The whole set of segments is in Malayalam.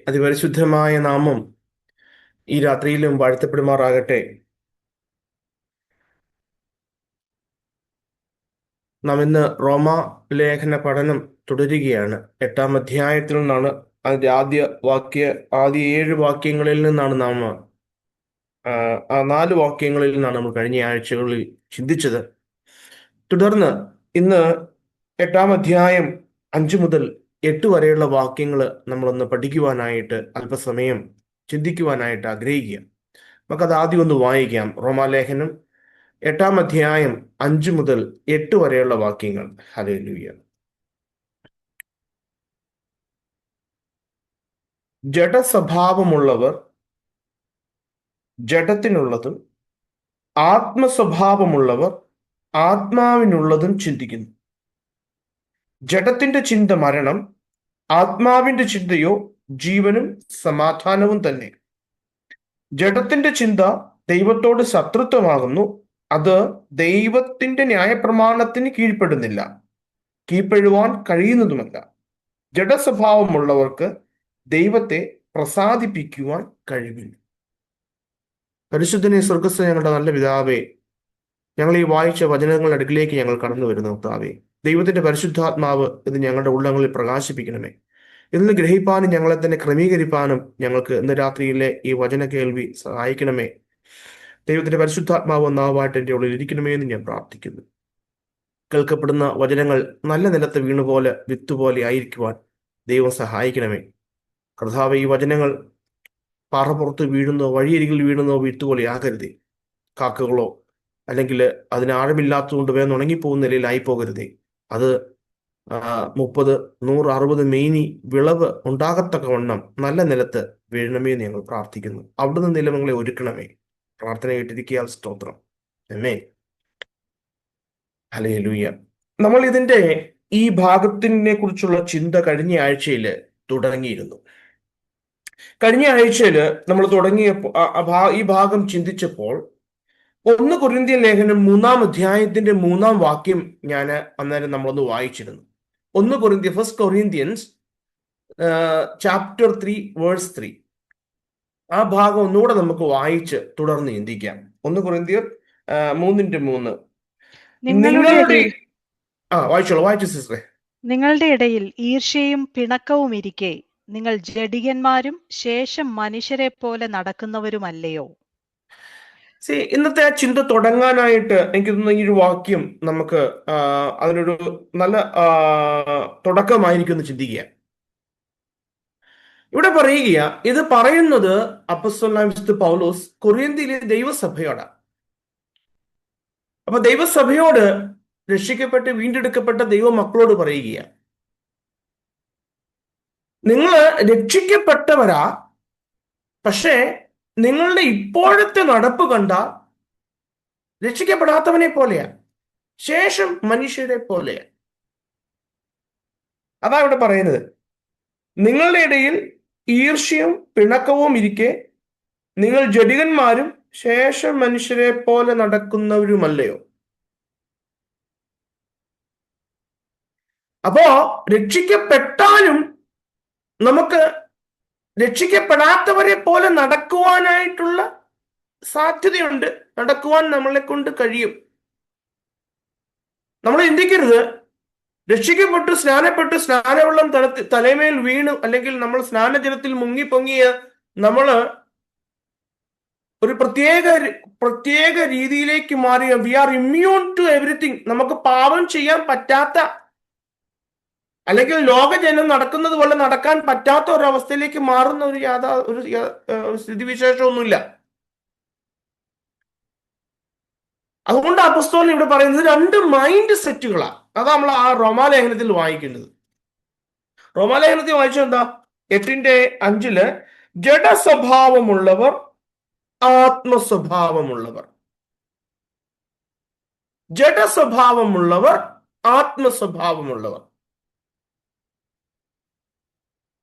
അതിപരിശുദ്ധമായ നാമം ഈ രാത്രിയിലും വാഴ്ത്തപ്പെടുമാറാകട്ടെ. നാം ഇന്ന് റോമ ലേഖന പഠനം തുടരുകയാണ്. 8-ാം അധ്യായത്തിൽ നിന്നാണ് അതിന്റെ ആദ്യ 7 വാക്യങ്ങളിൽ നിന്നാണ് നാം ആ 4 വാക്യങ്ങളിൽ നിന്നാണ് നമ്മൾ കഴിഞ്ഞ ആഴ്ചകളിൽ ചിന്തിച്ചത്. തുടർന്ന് ഇന്ന് 8-ാം അധ്യായം 5 മുതൽ 8 വരെയുള്ള വാക്യങ്ങൾ നമ്മളൊന്ന് പഠിക്കുവാനായിട്ട് അല്പസമയം ചിന്തിക്കുവാനായിട്ട് ആഗ്രഹിക്കുക. നമുക്കത് ആദ്യം ഒന്ന് വായിക്കാം. റോമാലേഖനം 8-ാം അധ്യായം 5 മുതൽ 8 വരെയുള്ള വാക്യങ്ങൾ. ഹല്ലേലൂയ. ജഡസ്വഭാവമുള്ളവർ ജഡത്തിനുള്ളതും ആത്മസ്വഭാവമുള്ളവർ ആത്മാവിനുള്ളതും ചിന്തിക്കുന്നു. ജഡത്തിന്റെ ചിന്ത മരണം, ആത്മാവിന്റെ ചിന്തയോ ജീവനും സമാധാനവും തന്നെ. ജഡത്തിന്റെ ചിന്ത ദൈവത്തോട് ശത്രുത്വമാകുന്നു. അത് ദൈവത്തിന്റെ ന്യായപ്രമാണത്തിന് കീഴ്പ്പെടുവാൻ കഴിയുന്നതുമല്ല. ജഡസ്വഭാവമുള്ളവർക്ക് ദൈവത്തെ പ്രസാദിപ്പിക്കുവാൻ കഴിവില്ല. പരിശുദ്ധനെ സ്വർഗസ്ഥ ഞങ്ങളുടെ നല്ല പിതാവേ, ഞങ്ങൾ ഈ വായിച്ച വചനങ്ങളുടെ അടുക്കിലേക്ക് ഞങ്ങൾ കടന്നു വരുന്നു. കർത്താവേ, ദൈവത്തിന്റെ പരിശുദ്ധാത്മാവ് ഇത് ഞങ്ങളുടെ ഉള്ളങ്ങളിൽ പ്രകാശിപ്പിക്കണമേ. ഇന്ന് ഗ്രഹിപ്പാനും ഞങ്ങളെ തന്നെ ക്രമീകരിപ്പാനും ഞങ്ങൾക്ക് ഇന്ന് രാത്രിയിലെ ഈ വചന കേൾവി സഹായിക്കണമേ. ദൈവത്തിന്റെ പരിശുദ്ധാത്മാവ് ഒന്നാവായിട്ട് എൻ്റെ ഉള്ളിൽ ഇരിക്കണമേ എന്ന് ഞാൻ പ്രാർത്ഥിക്കുന്നു. കേൾക്കപ്പെടുന്ന വചനങ്ങൾ നല്ല നിലത്ത് വീണുപോലെ വിത്തുപോലെ ആയിരിക്കുവാൻ ദൈവം സഹായിക്കണമേ. കർത്താവേ, ഈ വചനങ്ങൾ പാറപ്പുറത്ത് വീഴുന്നോ വഴിയരികിൽ വീഴുന്നോ വിത്തുപോലെ ആകരുതേ. കാക്കകളോ അല്ലെങ്കിൽ അതിന് ആഴമില്ലാത്തതുകൊണ്ട് വേഗം ഉണങ്ങിപ്പോകുന്ന നിലയിലായി പോകരുതേ. അത് 30, 100, 60 മേനി വിളവ് ഉണ്ടാകത്തക്കവണ്ണം നല്ല നിലത്ത് വീഴണമേ എന്ന് ഞങ്ങൾ പ്രാർത്ഥിക്കുന്നു. അവിടുന്ന് നിലവങ്ങളെ ഒരുക്കണമേ. പ്രാർത്ഥന കേട്ടിരിക്കുക. സ്തോത്രം. ആമേൻ. ഹല്ലേലൂയ. നമ്മൾ ഇതിന്റെ ഈ ഭാഗത്തിനെ കുറിച്ചുള്ള ചിന്ത കഴിഞ്ഞ ആഴ്ചയിൽ തുടങ്ങിയിരുന്നു. കഴിഞ്ഞ ആഴ്ചയിൽ നമ്മൾ തുടങ്ങിയപ്പോൾ ഈ ഭാഗം ചിന്തിച്ചപ്പോൾ 1 കൊരിന്ത്യൻ ലേഖനം 3-ാം അധ്യായത്തിന്റെ 3-ാം വാക്യം ഞാൻ അന്നേരം നമ്മളൊന്ന് വായിച്ചിരുന്നു. 1 കൊറിന്ത്യൻസ് ചാപ്റ്റർ 3 വേഴ്സ് 3. ആ ഭാഗം ഒന്നുകൂടെ നമുക്ക് വായിച്ച് തുടർന്ന് ചിന്തിക്കാം. 1 കൊരിന്ത്യർ 3:3. വായിച്ചു സിസ്റ്ററെ. നിങ്ങളുടെ ഇടയിൽ ഈർഷ്യയും പിണക്കവും ഇരിക്കെ നിങ്ങൾ ജഡികന്മാരും ശേഷം മനുഷ്യരെ പോലെ നടക്കുന്നവരുമല്ലയോ? ഇന്നത്തെ ആ ചിന്ത തുടങ്ങാനായിട്ട് എനിക്ക് തോന്നുന്നു ഈ ഒരു വാക്യം നമുക്ക് അതിനൊരു നല്ല തുടക്കമായിരിക്കും എന്ന് ചിന്തിക്കുക. ഇവിടെ പറയുക, ഇത് പറയുന്നത് അപ്പോസ്തലനായ വിശുദ്ധ പൗലോസ് കൊറിന്ത്യയിലെ ദൈവസഭയോടാണ്. അപ്പൊ ദൈവസഭയോട് രക്ഷിക്കപ്പെട്ട് വീണ്ടെടുക്കപ്പെട്ട ദൈവമക്കളോട് പറയുക, നിങ്ങൾ രക്ഷിക്കപ്പെട്ടവരാ, പക്ഷേ നിങ്ങളുടെ ഇപ്പോഴത്തെ നടപ്പ് കണ്ട രക്ഷിക്കപ്പെടാത്തവനെ പോലെയാ, ശേഷം മനുഷ്യരെ പോലെയാ. അതാ ഇവിടെ പറയുന്നത്. നിങ്ങളുടെ ഇടയിൽ ഈർഷ്യയും പിണക്കവും ഇരിക്കെ നിങ്ങൾ ജഡികന്മാരും ശേഷം മനുഷ്യരെ പോലെ നടക്കുന്നവരുമല്ലയോ? അപ്പോ രക്ഷിക്കപ്പെട്ടാലും നമുക്ക് രക്ഷിക്കപ്പെടാത്തവരെ പോലെ നടക്കുവാനായിട്ടുള്ള സാധ്യതയുണ്ട്. നടക്കുവാൻ നമ്മളെ കൊണ്ട് കഴിയും. നമ്മൾ ചിന്തിക്കരുത്, രക്ഷിക്കപ്പെട്ടു സ്നാനവെള്ളം തലമേൽ വീണു, അല്ലെങ്കിൽ നമ്മൾ സ്നാനജലത്തിൽ മുങ്ങിപ്പൊങ്ങിയ നമ്മള് ഒരു പ്രത്യേക രീതിയിലേക്ക് മാറിയ we are immune to everything. നമുക്ക് പാപം ചെയ്യാൻ പറ്റാത്ത, അല്ലെങ്കിൽ ലോകജനം നടക്കുന്നത് പോലെ നടക്കാൻ പറ്റാത്ത ഒരവസ്ഥയിലേക്ക് മാറുന്ന ഒരു സ്ഥിതിവിശേഷമൊന്നുമില്ല. അതുകൊണ്ട് അപ്പോസ്തലൻ ഇവിടെ പറയുന്നത് 2 മൈൻഡ് സെറ്റുകളാണ്. അതാ നമ്മൾ ആ റോമാലേഖനത്തിൽ വായിക്കേണ്ടത്. റോമാലേഖനത്തിൽ വായിച്ചത് എന്താ? 8:5 ജഡസ്വഭാവമുള്ളവർ ആത്മസ്വഭാവമുള്ളവർ. ജഡസ്വഭാവമുള്ളവർ ആത്മസ്വഭാവമുള്ളവർ.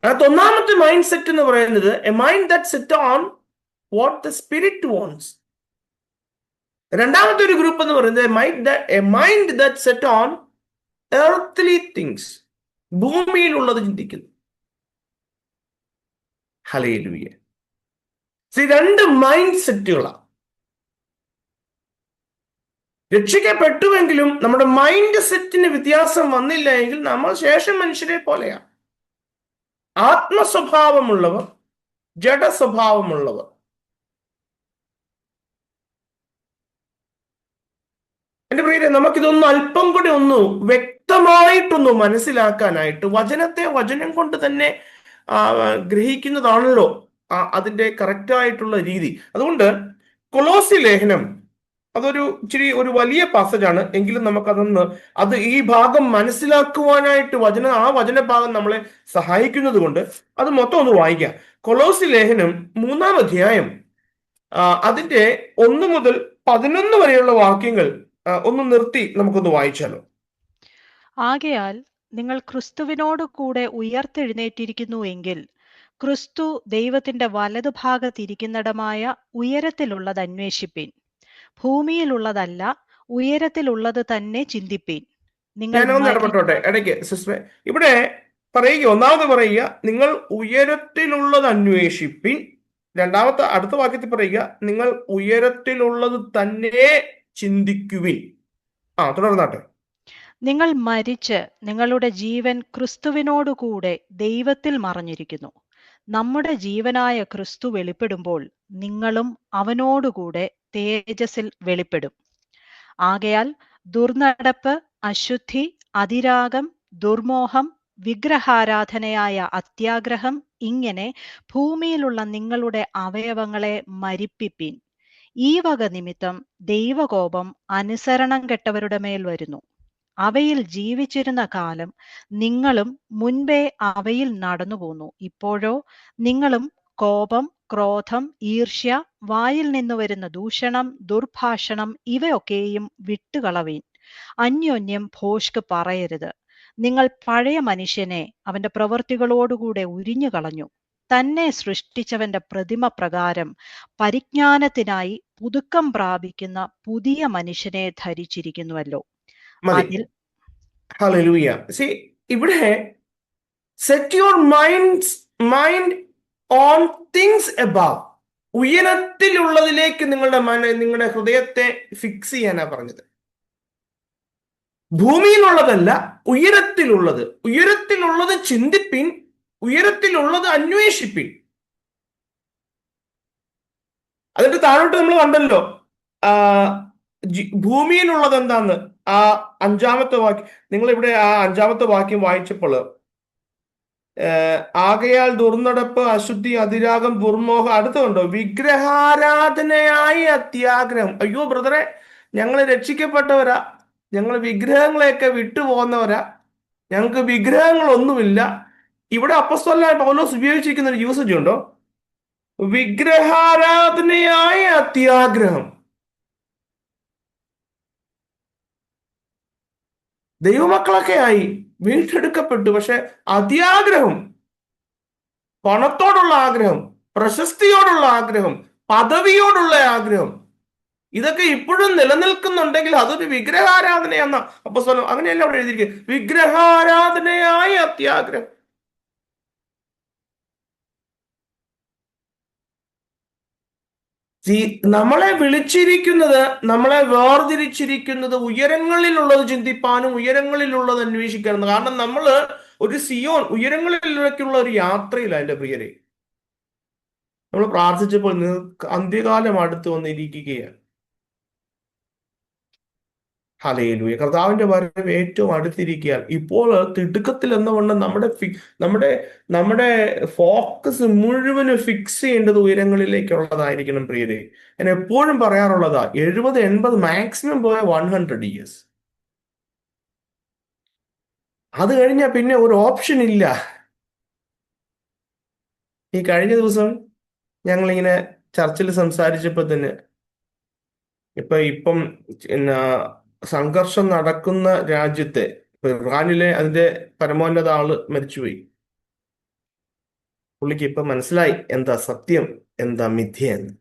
അത് ഒന്നാമത്തെ മൈൻഡ് സെറ്റ് എന്ന് പറയുന്നത് a mind that set on what the spirit wants. രണ്ടാമത്തെ ഒരു ഗ്രൂപ്പ് എന്ന് പറയുന്നത് a mind that set on earthly things. ഭൂമിയിലുള്ളത് ചിന്തിക്കുന്നു. ഹല്ലേലൂയ. രണ്ട് മൈൻഡ് സെറ്റുകളാണ്. രക്ഷിക്കപ്പെട്ടുവെങ്കിലും നമ്മുടെ മൈൻഡ് സെറ്റിന് വ്യത്യാസം വന്നില്ല എങ്കിൽ നമ്മൾ ശേഷം മനുഷ്യരെ പോലെയാണ്. ആത്മസ്വഭാവമുള്ളവർ, ജഡസ്വഭാവമുള്ളവർ. എന്റെ പ്രിയരെ, നമുക്കിതൊന്ന് അല്പം കൂടി ഒന്ന് വ്യക്തമായിട്ടൊന്ന് മനസ്സിലാക്കാനായിട്ട് വചനത്തെ വചനം കൊണ്ട് തന്നെ ഗ്രഹിക്കുന്നതാണല്ലോ അതിന്റെ കറക്റ്റായിട്ടുള്ള രീതി. അതുകൊണ്ട് കൊലോസി ലേഖനം അതൊരു ഇച്ചിരി ഒരു വലിയ പാസേജാണ്, എങ്കിലും അത് ഈ ഭാഗം മനസ്സിലാക്കുവാനായിട്ട് ആ വചനഭാഗം നമ്മളെ സഹായിക്കുന്നത് കൊണ്ട് അത് മൊത്തം ഒന്ന് വായിക്കാം. കൊലോസി ലേഖനം 3-ാം അധ്യായം അതിന്റെ 1 മുതൽ 11 വരെയുള്ള വാക്യങ്ങൾ ഒന്ന് നിർത്തി നമുക്കൊന്ന് വായിച്ചാലോ. ആകയാൽ നിങ്ങൾ ക്രിസ്തുവിനോട് കൂടെ ഉയർത്തെഴുന്നേറ്റിരിക്കുന്നു എങ്കിൽ ക്രിസ്തു ദൈവത്തിന്റെ വലതുഭാഗത്തിരിക്കുന്നിടമായ ഉയരത്തിലുള്ളത് അന്വേഷിപ്പിൻ. ഭൂമിയിലുള്ളതല്ല, ഉയരത്തിലുള്ളത് തന്നെ ചിന്തിപ്പീൻ. ഞാനൊന്ന് ഇടപെട്ടോട്ടെ ഇടയ്ക്ക് സിസ്റ്ററെ. ഇവിടെ പറയുക, ഒന്നാമത് പറയുക നിങ്ങൾ ഉയരത്തിലുള്ളത് അന്വേഷിപ്പിൻ. അടുത്ത വാക്യത്തിൽ പറയുക നിങ്ങൾ ഉയരത്തിലുള്ളത് തന്നെ ചിന്തിക്കുവിൻ. തുടർന്നാട്ടെ. നിങ്ങൾ മരിച്ച് നിങ്ങളുടെ ജീവൻ ക്രിസ്തുവിനോടുകൂടെ ദൈവത്തിൽ മറഞ്ഞിരിക്കുന്നു. നമ്മുടെ ജീവനായ ക്രിസ്തു വെളിപ്പെടുമ്പോൾ നിങ്ങളും അവനോടുകൂടെ തേജസ്സിൽ വെളിപ്പെടും. ആകയാൽ ദുർനടപ്പ്, അശുദ്ധി, അതിരാഗം, ദുർമോഹം, വിഗ്രഹാരാധനയായ അത്യാഗ്രഹം, ഇങ്ങനെ ഭൂമിയിലുള്ള നിങ്ങളുടെ അവയവങ്ങളെ മരിപ്പിപ്പിൻ. ഈ വക നിമിത്തം ദൈവകോപം അനുസരണം കെട്ടവരുടെ മേൽ വരുന്നു. അവയിൽ ജീവിച്ചിരുന്ന കാലം നിങ്ങളും മുൻപേ അവയിൽ നടന്നുപോന്നു. ഇപ്പോഴോ നിങ്ങളും കോപം, ക്രോധം, ഈർഷ്യ, വായിൽ നിന്ന് വരുന്ന ദൂഷണം, ദുർഭാഷണം ഇവയൊക്കെയും വിട്ടുകളവീൻ. അന്യോന്യം ഭോഷ്ക് പറയരുത്. നിങ്ങൾ പഴയ മനുഷ്യനെ അവന്റെ പ്രവൃത്തികളോടുകൂടെ ഉരിഞ്ഞു കളഞ്ഞു. തന്നെ സൃഷ്ടിച്ചവന്റെ പ്രതിമ പ്രകാരം പരിജ്ഞാനത്തിനായി പുതുക്കം പ്രാപിക്കുന്ന പുതിയ മനുഷ്യനെ ധരിച്ചിരിക്കുന്നുവല്ലോ. ഹല്ലേലൂയ. ഇവിടെ set your mind on things above. ഉയരത്തിലുള്ളതിലേക്ക് നിങ്ങളുടെ ഹൃദയത്തെ ഫിക്സ് ചെയ്യാനാ പറഞ്ഞത്. ഭൂമിയിലുള്ളതല്ല, ഉയരത്തിലുള്ളത് ചിന്തിപ്പിൻ, ഉയരത്തിലുള്ളത് അന്വേഷിപ്പിൻ. അതിന്റെ താഴോട്ട് നമ്മൾ കണ്ടല്ലോ ഭൂമിയിലുള്ളത് എന്താന്ന്. 5-ാമത്തെ വാക്യം നിങ്ങൾ ഇവിടെ 5-ാമത്തെ വാക്യം വായിച്ചപ്പോൾ ആകയാൽ ദുർനടപ്പ്, അശുദ്ധി, അതിരാഗം, ദുർമോഹം, അടുത്തുണ്ടോ വിഗ്രഹാരാധനയായ അത്യാഗ്രഹം. അയ്യോ ബ്രദറെ, ഞങ്ങൾ രക്ഷിക്കപ്പെട്ടവരാ, ഞങ്ങൾ വിഗ്രഹങ്ങളെയൊക്കെ വിട്ടുപോകുന്നവരാ, ഞങ്ങൾക്ക് വിഗ്രഹങ്ങളൊന്നുമില്ല. ഇവിടെ അപ്പോസ്തലനായ പൗലോസ് ഉപയോഗിച്ചിരിക്കുന്ന ഒരു യൂസേജ് ഉണ്ടോ? വിഗ്രഹാരാധനയായ അത്യാഗ്രഹം. ദൈവമക്കളൊക്കെ ആയി, വീണ്ടെടുക്കപ്പെട്ടു, പക്ഷെ അത്യാഗ്രഹം, പണത്തോടുള്ള ആഗ്രഹം, പ്രശസ്തിയോടുള്ള ആഗ്രഹം, പദവിയോടുള്ള ആഗ്രഹം, ഇതൊക്കെ ഇപ്പോഴും നിലനിൽക്കുന്നുണ്ടെങ്കിൽ അതൊരു വിഗ്രഹാരാധനയാന്ന അപ്പോസ്തലൻ അങ്ങനെയല്ല അവിടെ എഴുതിയിരിക്കുന്നത്. വിഗ്രഹാരാധനയായ അത്യാഗ്രഹം. നമ്മളെ വിളിച്ചിരിക്കുന്നത്, നമ്മളെ വേർതിരിച്ചിരിക്കുന്നത് ഉയരങ്ങളിലുള്ളത് ചിന്തിപ്പാനും ഉയരങ്ങളിലുള്ളത് അന്വേഷിക്കാനും. കാരണം നമ്മൾ ഒരു സിയോൻ ഉയരങ്ങളിലേക്കുള്ള ഒരു യാത്രയില്ല. എൻ്റെ പ്രിയരെ, നമ്മൾ പ്രാർത്ഥിച്ചപ്പോൾ അന്ത്യകാലം അടുത്ത് വന്നിരിക്കുകയാണ്. ഹല്ലേലൂയ. കർത്താവിന്റെ വരവ് ഏറ്റവും അടുത്തിരിക്കുകയാണ്. ഇപ്പോൾ തിടുക്കത്തിൽ എന്നവണ്ണം നമ്മുടെ ഫോക്കസ് മുഴുവനും ഫിക്സ് ചെയ്യേണ്ടത് ഉയരങ്ങളിലേക്കുള്ളതായിരിക്കണം പ്രിയരെ. ഞാൻ എപ്പോഴും പറയാറുള്ളതാ, 70-80 മാക്സിമം പോയ 100 ഇയേഴ്സ്. അത് കഴിഞ്ഞാൽ പിന്നെ ഒരു ഓപ്ഷൻ ഇല്ല. ഈ കഴിഞ്ഞ ദിവസം ഞങ്ങളിങ്ങനെ ചർച്ചിൽ സംസാരിച്ചപ്പോൾ തന്നെ ഇപ്പം സംഘർഷം നടക്കുന്ന രാജ്യത്തെ ഇറാനിലെ അതിന്റെ പരമോന്നത ആള് മരിച്ചുപോയി. പുള്ളിക്ക് ഇപ്പൊ മനസ്സിലായി എന്താ സത്യം, എന്താ മിഥ്യ എന്ന്.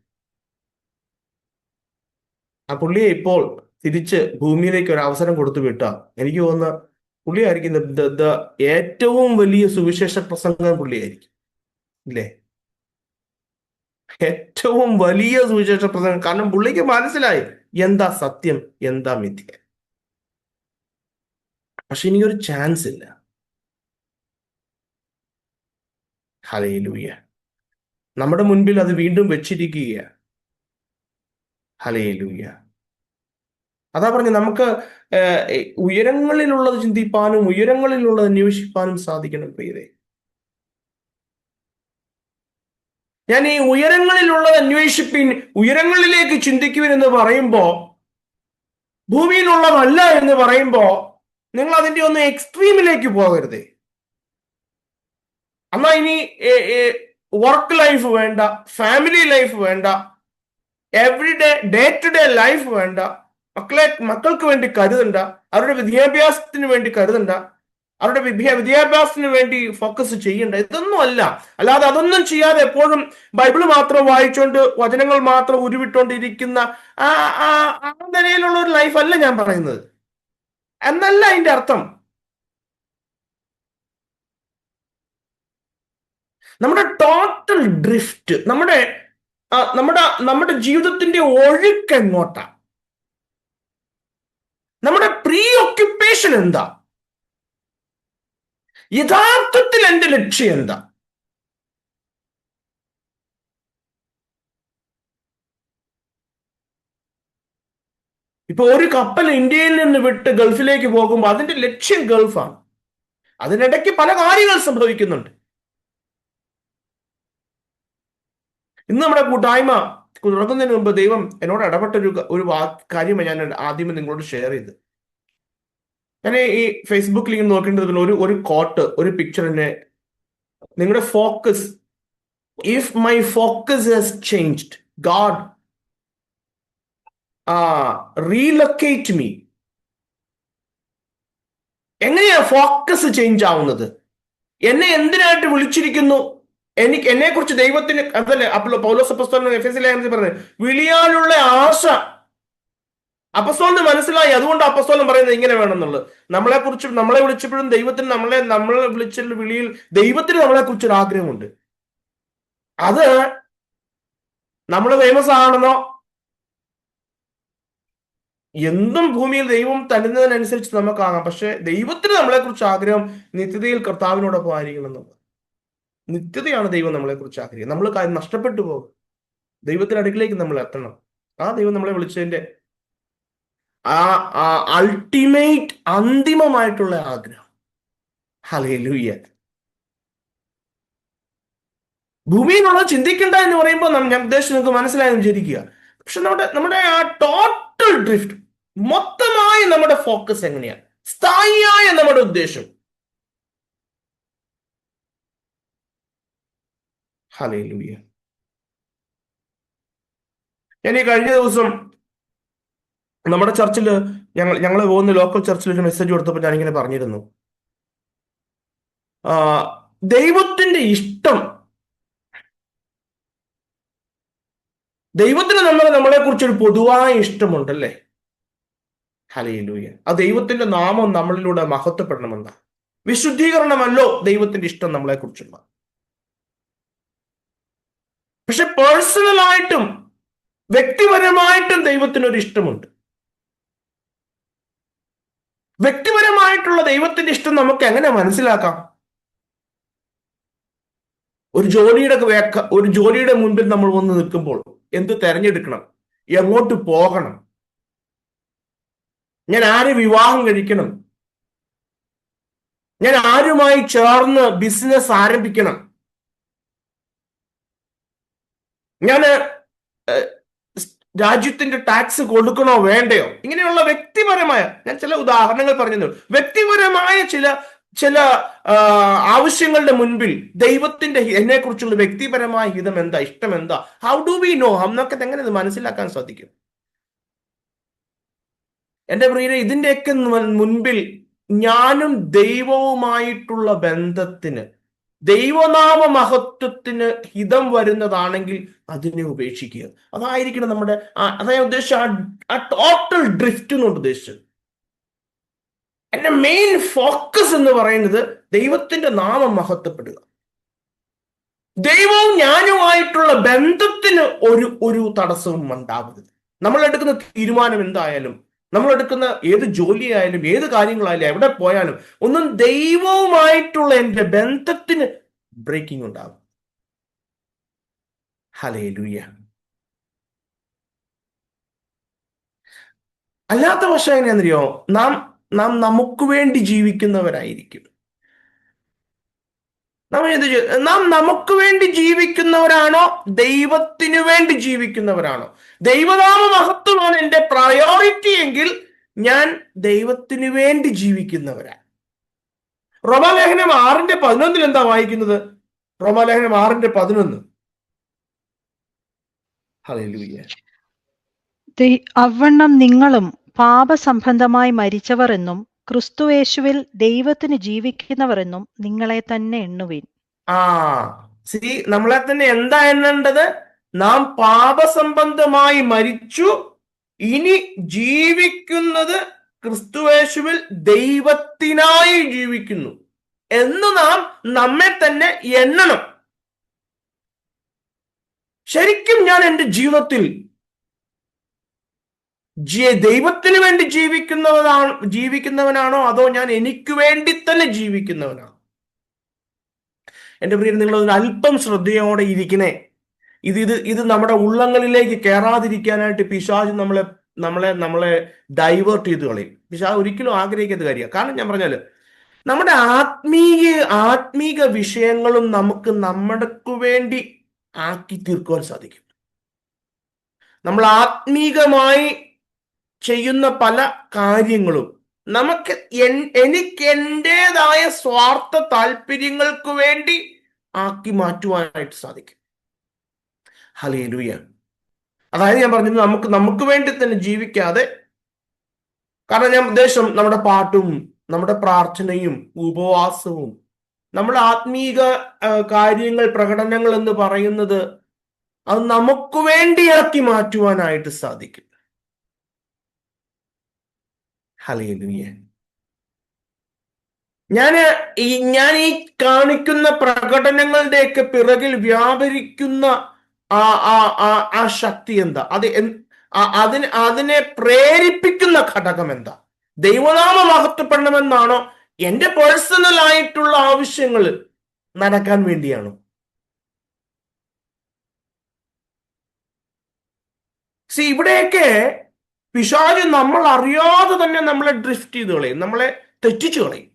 ആ പുള്ളിയെ ഇപ്പോൾ തിരിച്ച് ഭൂമിയിലേക്ക് ഒരു അവസരം കൊടുത്തു വിട്ടാ എനിക്ക് തോന്നുന്ന പുള്ളിയായിരിക്കും ഏറ്റവും വലിയ സുവിശേഷ പ്രസംഗം പുള്ളിയായിരിക്കും, ഇല്ലേ? ഏറ്റവും വലിയ സുവിശേഷ പ്രസംഗം. കാരണം പുള്ളിക്ക് മനസ്സിലായി എന്താ സത്യം, എന്താ മിഥ്യ. പക്ഷെ ഇനിയൊരു ചാൻസ് ഇല്ല. ഹല്ലേലൂയ. നമ്മുടെ മുൻപിൽ അത് വീണ്ടും വെച്ചിരിക്കുകയാണ്. ഹല്ലേലൂയ. അതാ പറഞ്ഞ് നമുക്ക് ഉയരങ്ങളിലുള്ളത് ചിന്തിപ്പാനും ഉയരങ്ങളിലുള്ളത് അന്വേഷിപ്പാനും സാധിക്കണം പ്രിയരെ. ഞാൻ ഈ ഉയരങ്ങളിലുള്ളത് അന്വേഷിപ്പിൻ, ഉയരങ്ങളിലേക്ക് ചിന്തിക്കുവിൻ എന്ന് പറയുമ്പോ, ഭൂമിയിലുള്ളതല്ല എന്ന് പറയുമ്പോ, നിങ്ങൾ അതിന്റെ ഒന്ന് എക്സ്ട്രീമിലേക്ക് പോകരുതേ. എന്നാ ഇനി വർക്ക് ലൈഫ് വേണ്ട, ഫാമിലി ലൈഫ് വേണ്ട, everyday day to day life വേണ്ട, മക്കൾക്ക് വേണ്ടി കരുതണ്ട, അവരുടെ വിദ്യാഭ്യാസത്തിന് വേണ്ടി കരുതണ്ട, അവരുടെ വിദ്യാഭ്യാസത്തിന് വേണ്ടി ഫോക്കസ് ചെയ്യണ്ട. ഇതൊന്നും അല്ല. അല്ലാതെ അതൊന്നും ചെയ്യാതെ എപ്പോഴും ബൈബിള് മാത്രം വായിച്ചുകൊണ്ട് വചനങ്ങൾ മാത്രം ഉരുവിട്ടുകൊണ്ടിരിക്കുന്ന ആ നിലയിലുള്ള ഒരു ലൈഫ് അല്ല ഞാൻ പറയുന്നത്. എന്നല്ല അതിന്റെ അർത്ഥം. നമ്മുടെ ടോട്ടൽ ഡ്രിഫ്റ്റ്, നമ്മുടെ ജീവിതത്തിന്റെ ഒഴുക്ക് എങ്ങോട്ടാ, നമ്മുടെ പ്രീ ഓക്യുപ്പേഷൻ എന്താ, യഥാർത്ഥത്തിൽ എന്റെ ലക്ഷ്യം എന്താ? ഇപ്പൊ ഒരു കപ്പൽ ഇന്ത്യയിൽ നിന്ന് വിട്ട് ഗൾഫിലേക്ക് പോകുമ്പോൾ അതിന്റെ ലക്ഷ്യം ഗൾഫാണ്. അതിനിടയ്ക്ക് പല കാര്യങ്ങൾ സംഭവിക്കുന്നുണ്ട്. ഇന്ന് നമ്മുടെ കൂട്ടായ്മ തുടങ്ങുന്നതിന് മുമ്പ് ദൈവം എന്നോട് ഇടപെട്ട ഒരു കാര്യം ഞാൻ ആദ്യമേ നിങ്ങളോട് ഷെയർ ചെയ്ത്. ഞാൻ ഈ ഫേസ്ബുക്കിൽ ഇങ്ങനെ നോക്കേണ്ടത് ഒരു കോട്ട്, ഒരു പിക്ചറിനെ, നിങ്ങളുടെ focus, if my focus has changed, God relocate me. എങ്ങനെയാ ഫോക്കസ് ചേഞ്ച് ആവുന്നത്? എന്നെ എന്തിനായിട്ട് വിളിച്ചിരിക്കുന്നു? എന്നെ കുറിച്ച് ദൈവത്തിന് അതല്ലേ പൗലോസ് അപ്പോസ്തലൻ എഫെസ്യ ലേഖനത്തിൽ പറഞ്ഞത്, വിളിയാലുള്ള ആശ അപ്പോസ്തലന് മനസ്സിലായി. അതുകൊണ്ട് അപ്പോസ്തലൻ പറയുന്നത് ഇങ്ങനെ വേണമെന്നുള്ളത്. നമ്മളെ വിളിച്ചപ്പോഴും ദൈവത്തിന് നമ്മളെ വിളിച്ച വിളിയിൽ ദൈവത്തിന് നമ്മളെ കുറിച്ചൊരു ആഗ്രഹമുണ്ട്. അത് നമ്മൾ ഫേമസ് ആണെന്നോ, എന്തും ഭൂമിയിൽ ദൈവം തരുന്നതിനനുസരിച്ച് നമുക്കാകാം. പക്ഷെ ദൈവത്തിന് നമ്മളെ കുറിച്ച് ആഗ്രഹം നിത്യതയിൽ കർത്താവിനോടൊപ്പം ആയിരിക്കണം എന്നുള്ളത്. നിത്യതയാണ് ദൈവം നമ്മളെ കുറിച്ച് ആഗ്രഹിക്കുന്നത്. നമ്മൾ നഷ്ടപ്പെട്ടു പോകും. ദൈവത്തിന്റെ അടുക്കിലേക്ക് നമ്മൾ എത്തണം. ആ ദൈവം നമ്മളെ വിളിച്ചതിന്റെ അൾട്ടിമേറ്റ്, അന്തിമമായിട്ടുള്ള ആഗ്രഹം. ഹല്ലേലൂയ. ഭൂമിയിലുള്ള ചിന്തിക്കണ്ട എന്ന് പറയുമ്പോൾ ഞാൻ ഉദ്ദേശിച്ച് നിങ്ങൾക്ക് മനസ്സിലായെന്ന് വിചാരിക്കുക. പക്ഷെ നമ്മുടെ ആ ടോട്ടൽ ഡ്രിഫ്റ്റ്, മൊത്തമായി നമ്മുടെ ഫോക്കസ് എങ്ങനെയാണ്, സ്ഥായിയായ നമ്മുടെ ഉദ്ദേശം. ഹല്ലേലൂയ. ഞാൻ ഈ കഴിഞ്ഞ ദിവസം നമ്മുടെ ചർച്ചിൽ ഞങ്ങൾ പോകുന്ന ലോക്കൽ ചർച്ചിൽ ഒരു മെസ്സേജ് കൊടുത്തപ്പോൾ ഞാനിങ്ങനെ പറഞ്ഞിരുന്നു, ദൈവത്തിന്റെ ഇഷ്ടം, ദൈവത്തിന് നമ്മളെ കുറിച്ചൊരു പൊതുവായ ഇഷ്ടമുണ്ടല്ലേ. ഹല്ലേലൂയ. ആ ദൈവത്തിന്റെ നാമം നമ്മളിലൂടെ മഹത്വപ്പെടണമെന്ന വിശുദ്ധീകരണമല്ലോ ദൈവത്തിന്റെ ഇഷ്ടം നമ്മളെ കുറിച്ചുള്ള. പക്ഷെ പേഴ്സണലായിട്ടും വ്യക്തിപരമായിട്ടും ദൈവത്തിനൊരു ഇഷ്ടമുണ്ട്. വ്യക്തിപരമായിട്ടുള്ള ദൈവത്തിന്റെ ഇഷ്ടം നമുക്ക് എങ്ങനെ മനസ്സിലാക്കാം? ഒരു ജോലിയുടെ മുൻപിൽ നമ്മൾ വന്ന് നിൽക്കുമ്പോൾ എന്ത് തെരഞ്ഞെടുക്കണം, എങ്ങോട്ട് പോകണം, ഞാൻ ആരെ വിവാഹം കഴിക്കണം, ഞാൻ ആരുമായി ചേർന്ന് ബിസിനസ് ആരംഭിക്കണം, ഞാൻ രാജ്യത്തിന്റെ ടാക്സ് കൊടുക്കണോ വേണ്ടയോ, ഇങ്ങനെയുള്ള വ്യക്തിപരമായ, ഞാൻ ചില ഉദാഹരണങ്ങൾ പറഞ്ഞു, വ്യക്തിപരമായ ചില ആവശ്യങ്ങളുടെ മുൻപിൽ ദൈവത്തിന്റെ എന്നെ കുറിച്ചുള്ള വ്യക്തിപരമായ ഹിതം എന്താ, ഇഷ്ടം എന്താ, ഹൗ ഡു വി നോ, നമുക്ക് എങ്ങനെ ഇത് മനസ്സിലാക്കാൻ സാധിക്കും? എന്റെ പ്രിയരെ, ഇതിന്റെയൊക്കെ മുൻപിൽ ഞാനും ദൈവവുമായിട്ടുള്ള ബന്ധത്തിന്, ദൈവനാമ മഹത്വത്തിന് ഹിതം വരുന്നതാണെങ്കിൽ അതിനെ ഉപേക്ഷിക്കുക. അതായിരിക്കണം നമ്മുടെ, അതായത് ഉദ്ദേശിച്ച ആ ടോട്ടൽ ഡ്രിഫ്റ്റ് എന്നുകൊണ്ട് ഉദ്ദേശിച്ചത്. എന്റെ മെയിൻ ഫോക്കസ് എന്ന് പറയുന്നത് ദൈവത്തിന്റെ നാമം മഹത്വപ്പെടുക. ദൈവവും ഞാനുമായിട്ടുള്ള ബന്ധത്തിന് ഒരു തടസ്സവും ഉണ്ടാവരുത്. നമ്മൾ എടുക്കുന്ന തീരുമാനം എന്തായാലും, നമ്മൾ എടുക്കുന്ന ഏത് ജോലിയായാലും ഏത് കാര്യങ്ങളായാലും എവിടെ പോയാലും ഒന്നും ദൈവവുമായിട്ടുള്ള എൻ്റെ ബന്ധത്തിന് ബ്രേക്കിംഗ് ഉണ്ടാവും. ഹല്ലേലൂയ. അല്ലാത്ത പക്ഷം എങ്ങനെയാണെന്നറിയോ, നാം നാം നമുക്ക് വേണ്ടി ജീവിക്കുന്നവരായിരിക്കും. നാം നമുക്ക് വേണ്ടി ജീവിക്കുന്നവരാണോ, ദൈവത്തിനു വേണ്ടി ജീവിക്കുന്നവരാണോ? ദൈവനാമ മഹത്വമാണ് എൻ്റെ പ്രയോറിറ്റി എങ്കിൽ ഞാൻ ദൈവത്തിനു വേണ്ടി ജീവിക്കുന്നവരാ. റോമാലേഖനം 6:11 എന്താ വായിക്കുന്നത്? റോമാലേഖനം 6:11. ഹല്ലേലൂയ. അവണ്ണം നിങ്ങളും പാപസംബന്ധമായി മരിച്ചവർ എന്നും ക്രിസ്തുയേശുവിൽ ദൈവത്തിന് ജീവിക്കുന്നവർ എന്നും നിങ്ങളെ തന്നെ എണ്ണുവിൻ. നമ്മളെ തന്നെ എന്താ എണ്ണേണ്ടത്? നാം പാപസംബന്ധമായി മരിച്ചു, ഇനി ജീവിക്കുന്നത് ക്രിസ്തുയേശുവിൽ ദൈവത്തിനായി ജീവിക്കുന്നു എന്ന് നാം നമ്മെ തന്നെ എണ്ണണം. ശരിക്കും ഞാൻ എൻ്റെ ജീവിതത്തിൽ ദൈവത്തിന് വേണ്ടി ജീവിക്കുന്നവനാണോ, അതോ ഞാൻ എനിക്ക് വേണ്ടി തന്നെ ജീവിക്കുന്നവനാണോ? എൻ്റെ പ്രിയൻ, നിങ്ങൾ അല്പം ശ്രദ്ധയോടെ ഇരിക്കണേ. ഇത് നമ്മുടെ ഉള്ളങ്ങളിലേക്ക് കയറാതിരിക്കാനായിട്ട് പിശാച് നമ്മളെ ഡൈവേർട്ട് ചെയ്ത് കളയും. പിശാച് ഒരിക്കലും ആഗ്രഹിക്കാത്ത കാര്യമാണ്. കാരണം ഞാൻ പറഞ്ഞാല് നമ്മുടെ ആത്മീക വിഷയങ്ങളും നമുക്ക് നമ്മൾക്ക് വേണ്ടി ആക്കി തീർക്കുവാൻ സാധിക്കും. നമ്മൾ ആത്മീകമായി ചെയ്യുന്ന പല കാര്യങ്ങളും എനിക്ക് എൻ്റെതായ സ്വാർത്ഥ താല്പര്യങ്ങൾക്ക് വേണ്ടി ആക്കി മാറ്റുവാനായിട്ട് സാധിക്കും. ഹല്ലേലൂയ. അതായത് ഞാൻ പറഞ്ഞത് നമുക്ക് വേണ്ടി തന്നെ ജീവിക്കാതെ, കാരണം ഞാൻ ഉദ്ദേശം നമ്മുടെ പാട്ടും നമ്മുടെ പ്രാർത്ഥനയും ഉപവാസവും നമ്മുടെ ആത്മീക കാര്യങ്ങൾ, പ്രകടനങ്ങൾ എന്ന് പറയുന്നത് അത് നമുക്ക് വേണ്ടിയാക്കി മാറ്റുവാനായിട്ട് സാധിക്കും. ഹല്ലേലൂയ. ഞാൻ ഈ കാണിക്കുന്ന പ്രകടനങ്ങളുടെയൊക്കെ പിറകിൽ വ്യാപരിക്കുന്ന ആ ശക്തി എന്താ? അതിനെ പ്രേരിപ്പിക്കുന്ന ഘടകം എന്താ? ദൈവനാമ മഹത്വപ്പെടണമെന്നാണോ, എൻ്റെ പേഴ്സണൽ ആയിട്ടുള്ള ആവശ്യങ്ങൾ നടക്കാൻ വേണ്ടിയാണോ? ഇവിടെയൊക്കെ പിശാച് നമ്മൾ അറിയാതെ തന്നെ നമ്മളെ ഡ്രിഫ്റ്റ് ചെയ്ത് കളയും, നമ്മളെ തെറ്റിച്ചു കളയും.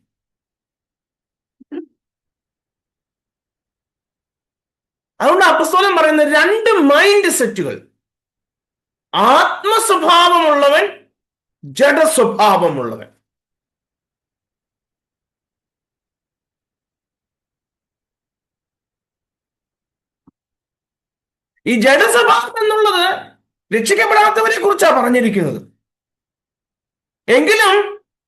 അതുകൊണ്ട് അപ്പസ്തലൻ പറയുന്ന 2 മൈൻഡ് സെറ്റുകൾ: ആത്മസ്വഭാവമുള്ളവൻ, ജഡസ്വഭാവമുള്ളവൻ. ഈ ജഡസ്വഭാവം എന്നുള്ളത് രക്ഷിക്കപ്പെടാത്തവരെ കുറിച്ചാണ് പറഞ്ഞിരിക്കുന്നത്. എങ്കിലും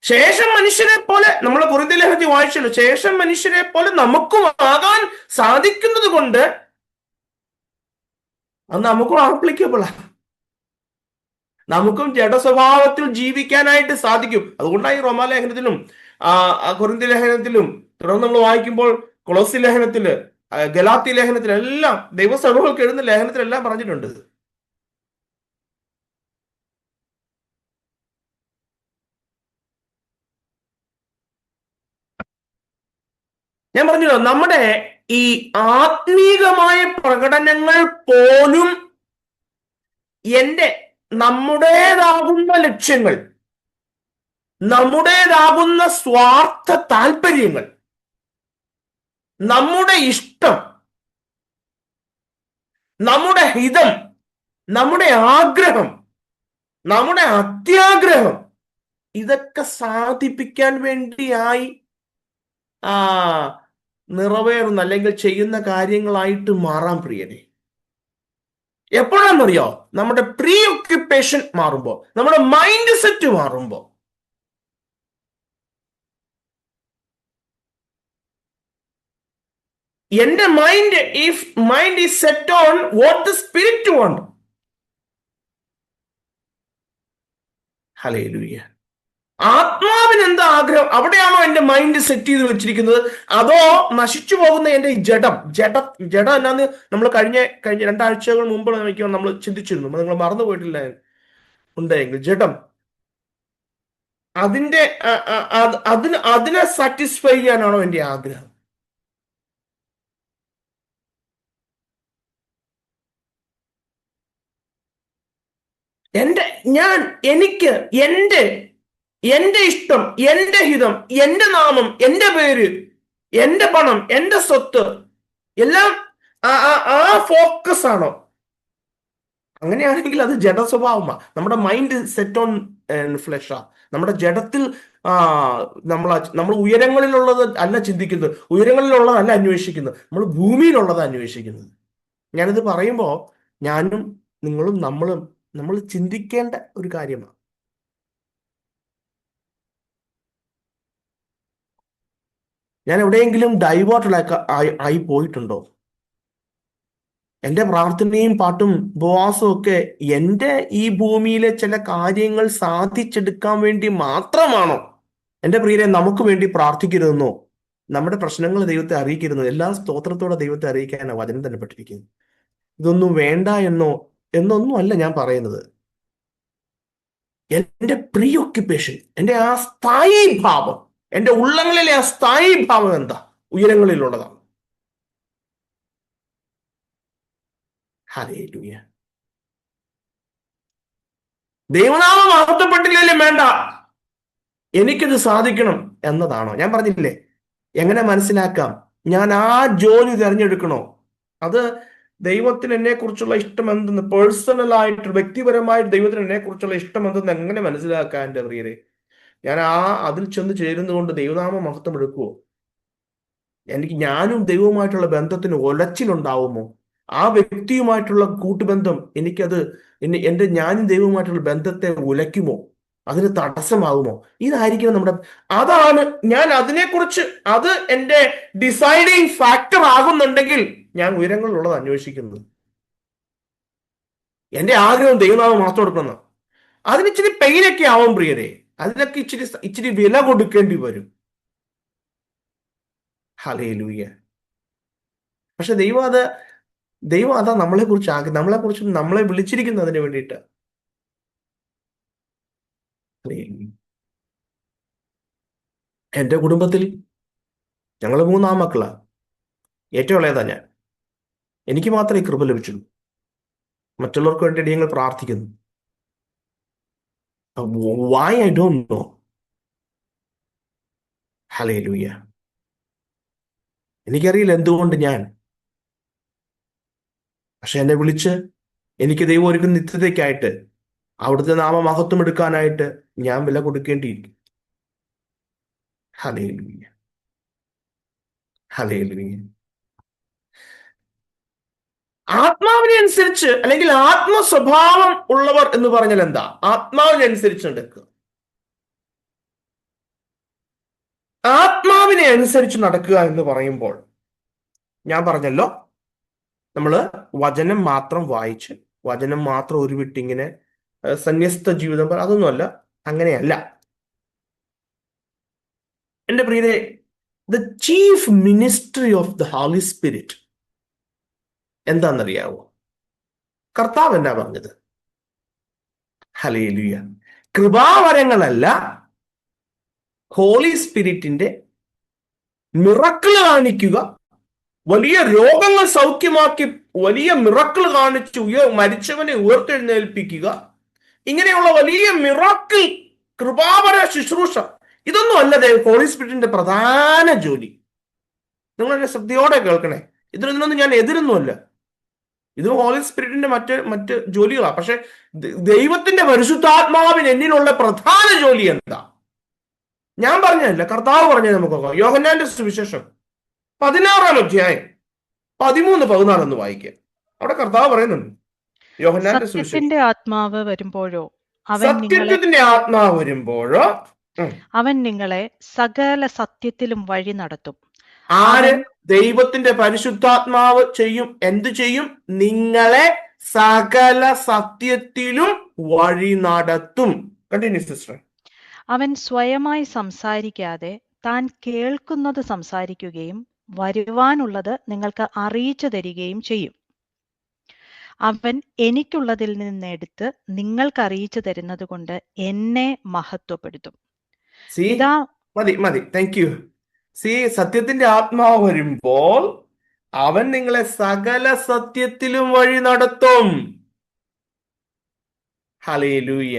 ശേഷം മനുഷ്യരെ പോലെ, നമ്മൾ കൊരിന്ത്യർ ലേഖനത്തിൽ വായിച്ചല്ലോ, ശേഷം മനുഷ്യരെ പോലെ നമുക്കും ആകാൻ സാധിക്കുന്നത് കൊണ്ട് അത് നമുക്കും ആപ്ലിക്കബിളാണ്. നമുക്കും ജഡസ്വഭാവത്തിൽ ജീവിക്കാനായിട്ട് സാധിക്കും. അതുകൊണ്ടാണ് ഈ റോമാലേഖനത്തിലും കൊരിന്ത്യർ ലേഖനത്തിലും, തുടർന്ന് നമ്മൾ വായിക്കുമ്പോൾ കൊളോസി ലേഖനത്തില്, ഗലാത്യ ലേഖനത്തിലെല്ലാം, ദൈവസഭകൾക്ക് എഴുതുന്ന ലേഖനത്തിലെല്ലാം പറഞ്ഞിട്ടുണ്ട്. ഞാൻ പറഞ്ഞല്ലോ, നമ്മുടെ ഈ ആത്മീകമായ പ്രകടനങ്ങൾ പോലും നമ്മുടേതാകുന്ന ലക്ഷ്യങ്ങൾ, നമ്മുടേതാകുന്ന സ്വാർത്ഥ താല്പര്യങ്ങൾ, നമ്മുടെ ഇഷ്ടം, നമ്മുടെ ഹിതം, നമ്മുടെ ആഗ്രഹം, നമ്മുടെ അത്യാഗ്രഹം, ഇതൊക്കെ സാധിപ്പിക്കാൻ വേണ്ടിയായി നിറവേറുന്ന അല്ലെങ്കിൽ ചെയ്യുന്ന കാര്യങ്ങളായിട്ട് മാറാൻ പ്രിയനെ. എപ്പോഴാണെന്നറിയോ? നമ്മുടെ പ്രീ ഓക്യുപ്പേഷൻ മാറുമ്പോ, നമ്മുടെ മൈൻഡ് സെറ്റ് മാറുമ്പോ. എന്റെ mind is set on what the spirit want. Hallelujah. ആത്മാവിന് എന്താ ആഗ്രഹം? അവിടെയാണോ എന്റെ മൈൻഡ് സെറ്റ് ചെയ്ത് വെച്ചിരിക്കുന്നത്? അതോ നശിച്ചു പോകുന്ന എന്റെ ഈ ജഡം എന്നാന്ന് നമ്മൾ കഴിഞ്ഞ 2 ആഴ്ചകൾ മുമ്പ് നമ്മൾ ചിന്തിച്ചിരുന്നു. നിങ്ങൾ മറന്നു പോയിട്ടില്ല ഉണ്ടെങ്കിൽ ജഡം അതിന്റെ അതിനെ സാറ്റിസ്ഫൈ ചെയ്യാനാണോ എന്റെ ആഗ്രഹം? എനിക്ക് എന്റെ ഇഷ്ടം, എന്റെ ഹിതം, എന്റെ നാമം, എന്റെ പേര്, എന്റെ പണം, എന്റെ സ്വത്ത് എല്ലാം ആ ഫോക്കസ് ആണോ? അങ്ങനെയാണെങ്കിൽ അത് ജഡ സ്വഭാവമാണ്. നമ്മുടെ മൈൻഡ് സെറ്റ് ഓൺ ഫ്ലഷാ. നമ്മുടെ ജഡത്തിൽ നമ്മൾ ഉയരങ്ങളിലുള്ളത് അല്ല ചിന്തിക്കുന്നത്, ഉയരങ്ങളിലുള്ളതല്ല അന്വേഷിക്കുന്നത്, നമ്മൾ ഭൂമിയിലുള്ളത് അന്വേഷിക്കുന്നത്. ഞാനിത് പറയുമ്പോൾ ഞാനും നിങ്ങളും നമ്മൾ ചിന്തിക്കേണ്ട ഒരു കാര്യമാണ്. ഞാൻ എവിടെയെങ്കിലും ഡൈവേർട്ടഡ് ആയി പോയിട്ടുണ്ടോ? എൻ്റെ പ്രാർത്ഥനയും പാട്ടും ഉപവാസവും ഒക്കെ എൻ്റെ ഈ ഭൂമിയിലെ ചില കാര്യങ്ങൾ സാധിച്ചെടുക്കാൻ വേണ്ടി മാത്രമാണോ? എൻ്റെ പ്രിയരെ, നമുക്ക് വേണ്ടി പ്രാർത്ഥിക്കരുതെന്നോ നമ്മുടെ പ്രശ്നങ്ങൾ ദൈവത്തെ അറിയിക്കരുതെന്നോ, എല്ലാ സ്തോത്രത്തോടെ ദൈവത്തെ അറിയിക്കാനാണ് വചനം തന്നെ പെട്ടിരിക്കുന്നത്. ഇതൊന്നും വേണ്ട എന്നൊന്നും അല്ല ഞാൻ പറയുന്നത്. എൻ്റെ പ്രീ ഓക്യുപ്പേഷൻ, എൻ്റെ ആ സ്ഥായി ഭാവം, എൻ്റെ ഉള്ളങ്ങളിലെ ആ സ്ഥായി ഭാവം എന്താ? ഉയരങ്ങളിലുള്ളതാണ്. ഹല്ലേലൂയ. ദൈവനാമം മഹത്വപ്പെട്ടില്ലെങ്കിലും വേണ്ട, എനിക്കിത് സാധിക്കണം എന്നതാണോ? ഞാൻ പറഞ്ഞില്ലേ, എങ്ങനെ മനസ്സിലാക്കാം? ഞാൻ ആ ജോലി തിരഞ്ഞെടുക്കണോ? അത് ദൈവത്തിന് എന്നെ കുറിച്ചുള്ള ഇഷ്ടം എന്തെന്ന്, പേഴ്സണലായിട്ട് വ്യക്തിപരമായിട്ട് ദൈവത്തിന് എന്നെ കുറിച്ചുള്ള ഇഷ്ടം എന്തെന്ന് എങ്ങനെ മനസ്സിലാക്കാൻ എൻ്റെ പ്രിയരെ? ഞാൻ അതിൽ ചെന്ന് ചേരുന്നതുകൊണ്ട് ദൈവനാമം മഹത്വം എടുക്കുവോ? ഞാനും ദൈവവുമായിട്ടുള്ള ബന്ധത്തിന് ഉലച്ചിലുണ്ടാവുമോ? ആ വ്യക്തിയുമായിട്ടുള്ള കൂട്ടുബന്ധം ഞാനും ദൈവവുമായിട്ടുള്ള ബന്ധത്തെ ഉലയ്ക്കുമോ? അതിന് തടസ്സമാകുമോ? ഇതായിരിക്കണം അതാണ് ഞാൻ അതിനെക്കുറിച്ച്, അത് എൻ്റെ ഡിസൈഡിങ് ഫാക്ടർ ആകുന്നുണ്ടെങ്കിൽ ഞാൻ ഉയരങ്ങളിലുള്ളത് അന്വേഷിക്കുന്നത്. എൻ്റെ ആഗ്രഹം ദൈവനാമം മാത്രം എടുക്കണം. അതിനിച്ചിരി പെയിനൊക്കെ ആവും പ്രിയരെ, അതിനൊക്കെ ഇച്ചിരി വില കൊടുക്കേണ്ടി വരും. ഹല്ലേലൂയ. പക്ഷെ ദൈവം അതാ നമ്മളെക്കുറിച്ച് നമ്മളെ വിളിച്ചിരിക്കുന്നതിന് വേണ്ടിയിട്ട്. എൻ്റെ കുടുംബത്തിൽ ഞങ്ങൾ 3 ആൺമക്കളാ. ഏറ്റവും ഇളയതാ ഞാൻ. എനിക്ക് മാത്രമേ ഈ കൃപ ലഭിച്ചുള്ളൂ. മറ്റുള്ളവർക്ക് വേണ്ടി ഞങ്ങൾ പ്രാർത്ഥിക്കുന്നു. Why I don't know. Hallelujah. എനിക്കറിയില്ല എന്തുകൊണ്ട് പക്ഷെ എന്നെ വിളിച്ച് എനിക്ക് ദൈവം ഒരുക്കുന്ന നിത്യതയ്ക്കായിട്ട്, അവിടുത്തെ നാമമഹത്വം എടുക്കാനായിട്ട് ഞാൻ വില കൊടുക്കേണ്ടിയിരിക്കും. ഹല്ലേലൂയ. ഹല്ലേലൂയ. ആത്മാവിനെ അനുസരിച്ച്, അല്ലെങ്കിൽ ആത്മസ്വഭാവം ഉള്ളവർ എന്ന് പറഞ്ഞാൽ എന്താ? ആത്മാവിനെ അനുസരിച്ച് നടക്കുക. ആത്മാവിനെ അനുസരിച്ച് നടക്കുക എന്ന് പറയുമ്പോൾ ഞാൻ പറഞ്ഞല്ലോ, നമ്മള് വചനം മാത്രം വായിച്ച് വചനം മാത്രം ഉരുവിട്ടിങ്ങനെ സന്യസ്ത ജീവിതം, അതൊന്നുമല്ല, അങ്ങനെയല്ല. എൻ്റെ പ്രിയരെ, the chief ministry of the Holy Spirit എന്താണെന്നറിയാവോ? കർത്താവ് എന്നാ പറഞ്ഞത്? ഹല്ലേലൂയ. കൃപാവരങ്ങളല്ല, ഹോളി സ്പിരിറ്റിന്റെ മിറക്കിൾ കാണിക്കുക, വലിയ രോഗങ്ങൾ സൗഖ്യമാക്കി വലിയ മിറക്കിൾ കാണിച്ച് മരിച്ചവനെ ഉയർത്തെഴുന്നേൽപ്പിക്കുക, ഇങ്ങനെയുള്ള വലിയ മിറക്കിൾ കൃപാവര ശുശ്രൂഷ, ഇതൊന്നും അല്ല ഹോളി സ്പിരിറ്റിന്റെ പ്രധാന ജോലി. നിങ്ങൾ എന്നെ ശ്രദ്ധയോടെ കേൾക്കണേ. ഇതിനൊന്നും ഞാൻ എതിരൊന്നുമല്ല. ഇത് ഹോളി സ്പിരിറ്റിന്റെ മറ്റ് ജോലികളാണ്. പക്ഷെ ദൈവത്തിന്റെ പരിശുദ്ധാത്മാവിന് എന്നിലുള്ള പ്രധാന ജോലി എന്താ? ഞാൻ പറഞ്ഞതല്ല, കർത്താവ് പറഞ്ഞത്. നമുക്ക് നോക്കാം. യോഹന്നാന്റെ സുവിശേഷം 16-ാം അധ്യായം 13-14 ഒന്ന് വായിക്കാം. അവിടെ കർത്താവ് പറയുന്നുണ്ട്, യോഹന്നാന്റെ സുവിശേഷം, സത്യത്തിന്റെ ആത്മാവ് വരുമ്പോഴോ അവൻ നിങ്ങളെ സകല സത്യത്തിലും വഴി നടത്തും. ആര്? ദൈവത്തിന്റെ പരിശുദ്ധാത്മാവ് എന്ത് ചെയ്യും? നിങ്ങളെ സകല സത്യത്തിലും വഴി നടത്തും. Continue sister. അവൻ സ്വയമായി സംസാരിക്കാതെ താൻ കേൾക്കുന്നത് സംസാരിക്കുകയും വരുവാനുള്ളത് നിങ്ങൾക്ക് അറിയിച്ചു തരികയും ചെയ്യും. അവൻ എനിക്കുള്ളതിൽ നിന്നെടുത്ത് നിങ്ങൾക്ക് അറിയിച്ചു തരുന്നത് കൊണ്ട് എന്നെ മഹത്വപ്പെടുത്തും. സി ഇതാ മതി താങ്ക് യു. സി സത്യത്തിന്റെ ആത്മാവ് വരുമ്പോൾ അവൻ നിങ്ങളെ സകല സത്യത്തിലും വഴി നടത്തും. ഹല്ലേലൂയ.